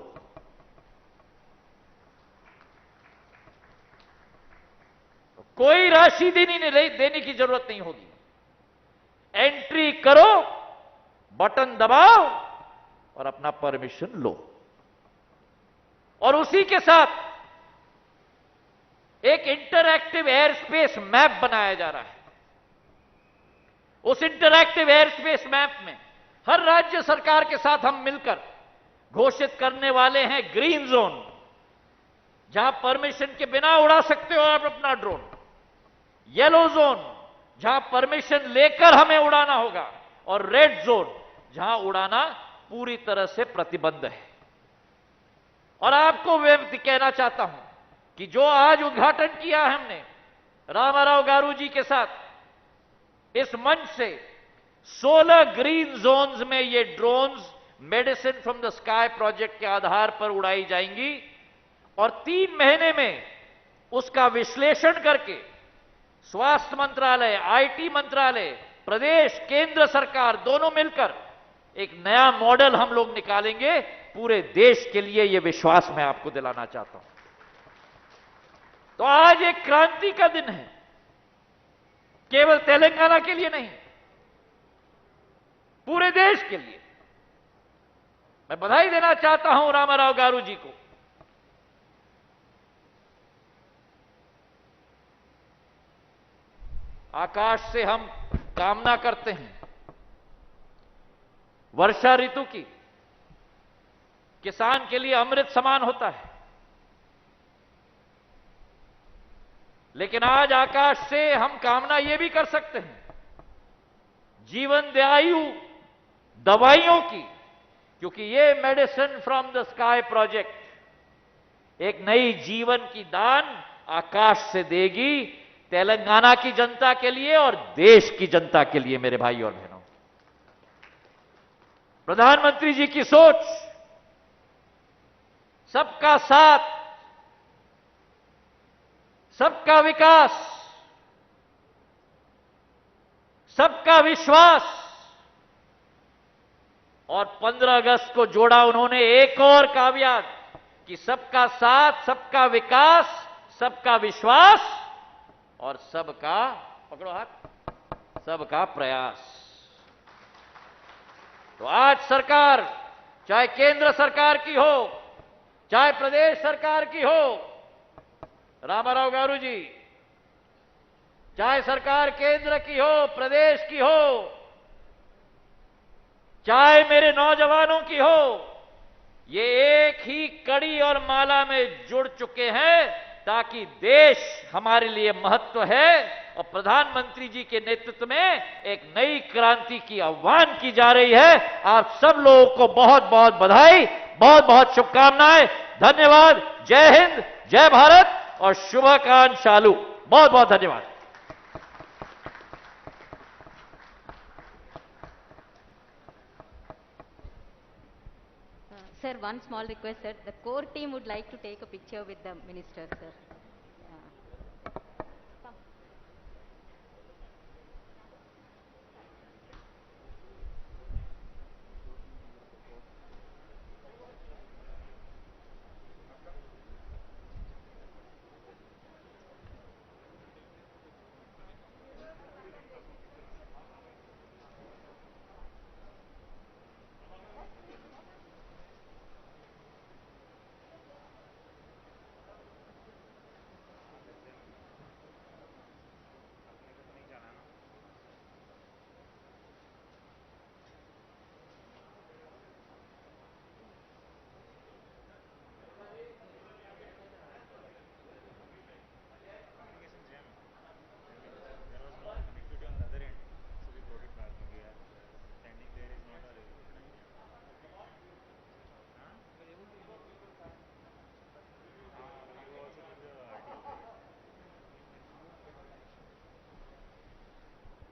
कोई राशि देने की जरूरत नहीं होगी। एंट्री करो, बटन दबाओ और अपना परमिशन लो। और उसी के साथ एक इंटरएक्टिव एयर स्पेस मैप बनाया जा रहा है। उस इंटरएक्टिव एयर स्पेस मैप में हर राज्य सरकार के साथ हम मिलकर घोषित करने वाले हैं ग्रीन जोन, जहां परमिशन के बिना उड़ा सकते हो आप अपना ड्रोन। येलो जोन, जहां परमिशन लेकर हमें उड़ाना होगा, और रेड जोन, जहां उड़ाना पूरी तरह से प्रतिबंध है। और आपको मैं कहना चाहता हूं कि जो आज उद्घाटन किया है हमने रामाराव गारू जी के साथ, इस मंच से 16 ग्रीन जोन्स में ये drones medicine from the sky project के आधार पर उड़ाई जाएंगी, और 3 महीने में उसका विश्लेषण करके स्वास्थ्य मंत्रालय, आईटी मंत्रालय, प्रदेश, केंद्र सरकार दोनों मिलकर एक नया मॉडल हम लोग निकालेंगे पूरे देश के लिए। यह विश्वास मैं आपको दिलाना चाहता हूं। तो आज एक क्रांति का दिन है, केवल तेलंगाना के लिए नहीं, पूरे देश के लिए। मैं बधाई देना चाहता हूं रामाराव गारू जी को। आकाश से हम कामना करते हैं वर्षा ऋतु की, किसान के लिए अमृत समान होता है। लेकिन आज आकाश से हम कामना यह भी कर सकते हैं जीवनदायु दवाइयों की, क्योंकि ये medicine from the sky project एक नई जीवन की दान आकाश से देगी, तेलंगाना की जनता के लिए और देश की जनता के लिए। मेरे भाई और बहनों, प्रधानमंत्री जी की सोच सबका साथ, सबका विकास, सबका विश्वास, और 15 अगस्त को जोड़ा उन्होंने एक और काव्यात कि सबका साथ, सबका विकास, सबका विश्वास और सबका, पकड़ो हाथ, सबका प्रयास। तो आज सरकार, चाहे केंद्र सरकार की हो, चाहे प्रदेश सरकार की हो, रामाराव गारू जी, चाहे सरकार केंद्र की हो, प्रदेश की हो, चाहे मेरे नौजवानों की हो, ये एक ही कड़ी और माला में जुड़ चुके हैं ताकि देश हमारे लिए महत्व है। और प्रधानमंत्री जी के नेतृत्व में एक नई क्रांति की आह्वान की जा रही है। आप सब लोगों को बहुत बहुत बधाई, बहुत बहुत शुभकामनाएं, धन्यवाद। जय हिंद, जय भारत और शुभकांक्षालु। बहुत बहुत धन्यवाद। Sir, one small request, sir. The core team would like to take a picture with the minister, sir.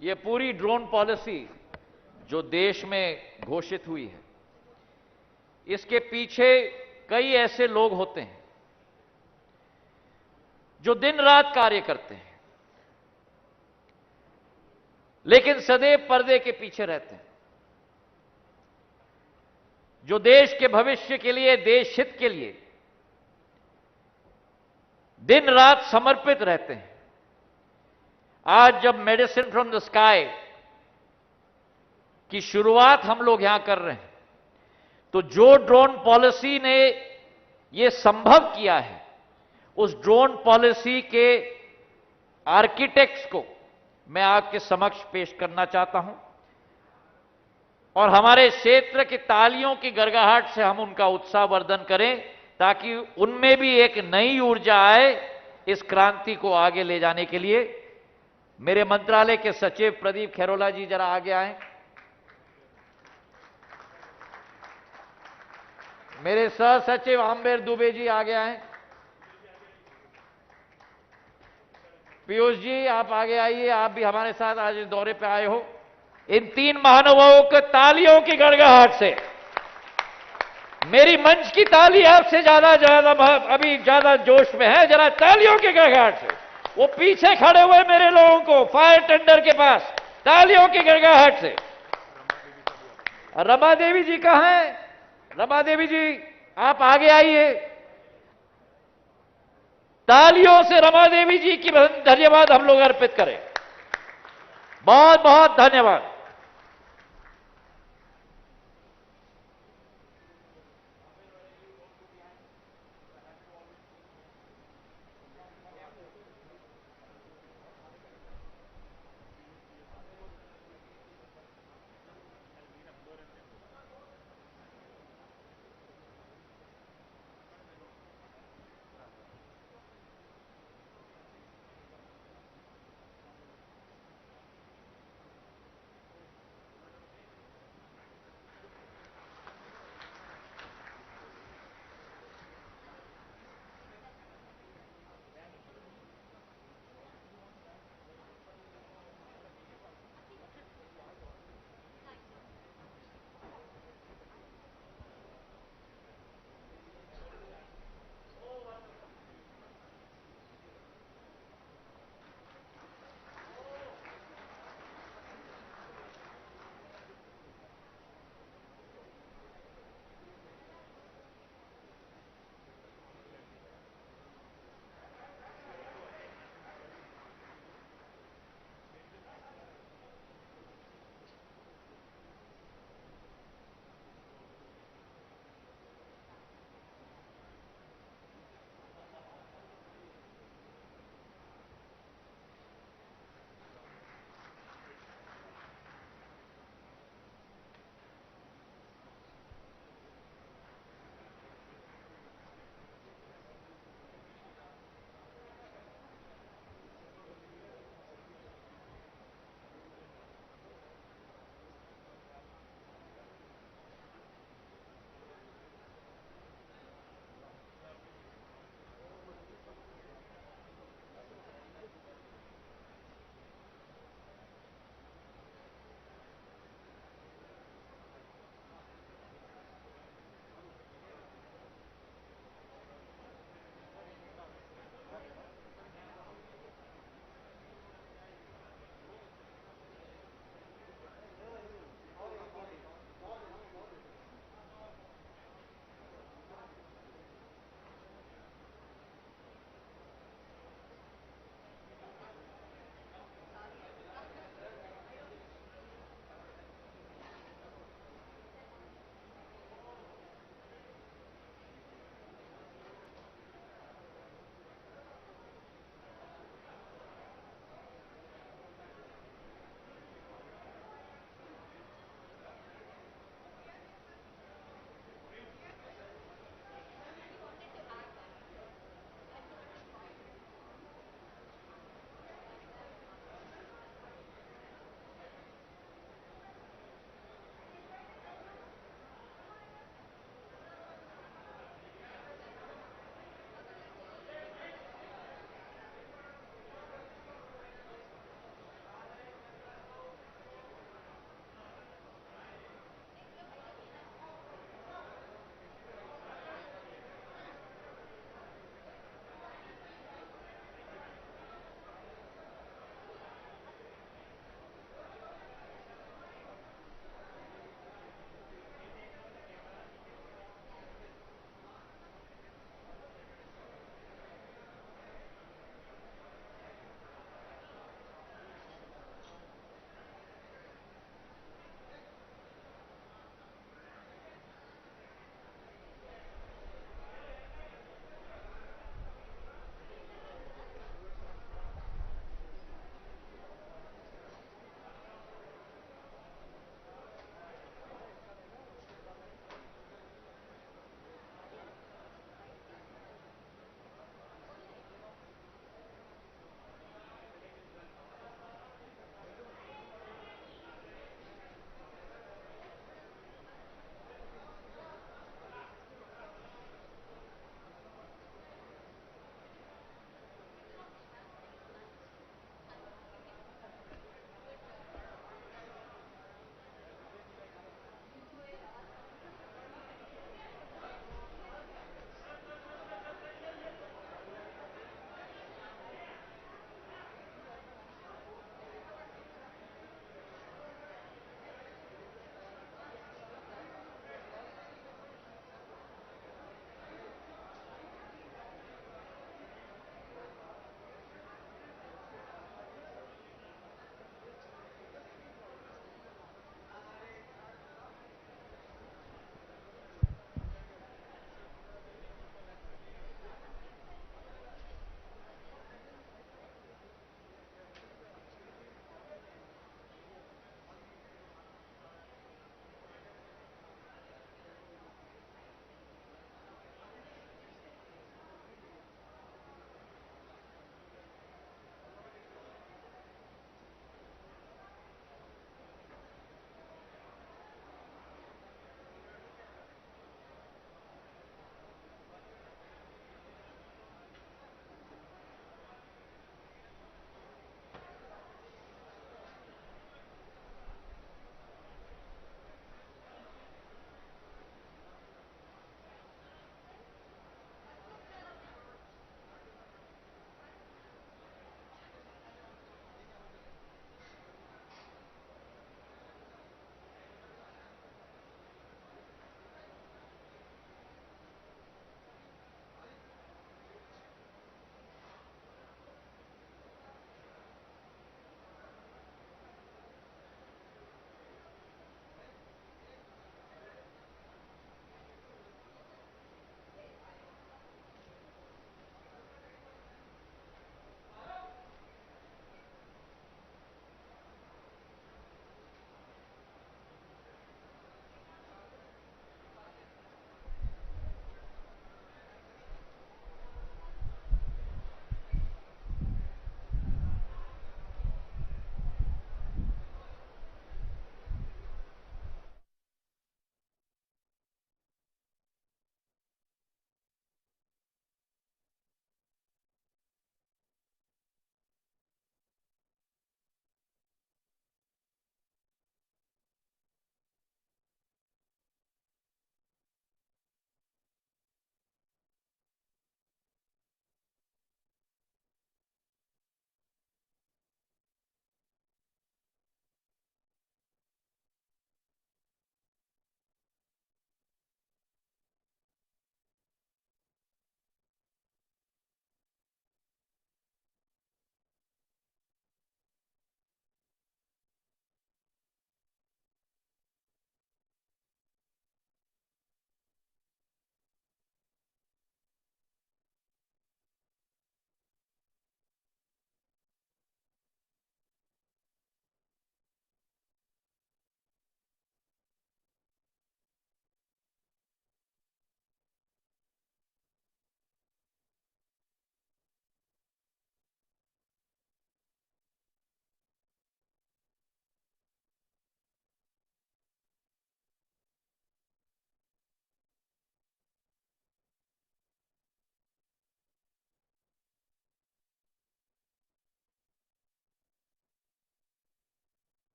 ये पूरी ड्रोन पॉलिसी जो देश में घोषित हुई है, इसके पीछे कई ऐसे लोग होते हैं जो दिन रात कार्य करते हैं, लेकिन सदैव पर्दे के पीछे रहते हैं, जो देश के भविष्य के लिए, देश हित के लिए दिन रात समर्पित रहते हैं। आज जब मेडिसिन फ्रॉम द स्काई की शुरुआत हम लोग यहां कर रहे हैं, तो जो ड्रोन पॉलिसी ने यह संभव किया है, उस ड्रोन पॉलिसी के आर्किटेक्ट्स को मैं आपके समक्ष पेश करना चाहता हूं और हमारे क्षेत्र की तालियों की गड़गड़ाहट से हम उनका उत्साहवर्धन करें ताकि उनमें भी एक नई ऊर्जा आए इस क्रांति को आगे ले जाने के लिए। मेरे मंत्रालय के सचिव प्रदीप खैरोला जी जरा आगे आए। मेरे सह सचिव आम्बेर दुबे जी आगे आए। पीयूष जी आप आगे आइए, आप भी हमारे साथ आज इस दौरे पे आए हो। इन तीन महानुभावों को तालियों की गड़गड़ाहट से, मेरी मंच की ताली आपसे ज्यादा अभी ज्यादा जोश में है, जरा तालियों की गड़गड़ाहट से वो पीछे खड़े हुए मेरे लोगों को फायर टेंडर के पास तालियों की गड़गड़ाहट से। रमा देवी जी कहां हैं? रमा देवी जी आप आगे आइए। तालियों से रमा देवी जी की धन्यवाद हम लोग अर्पित करें। बहुत बहुत धन्यवाद।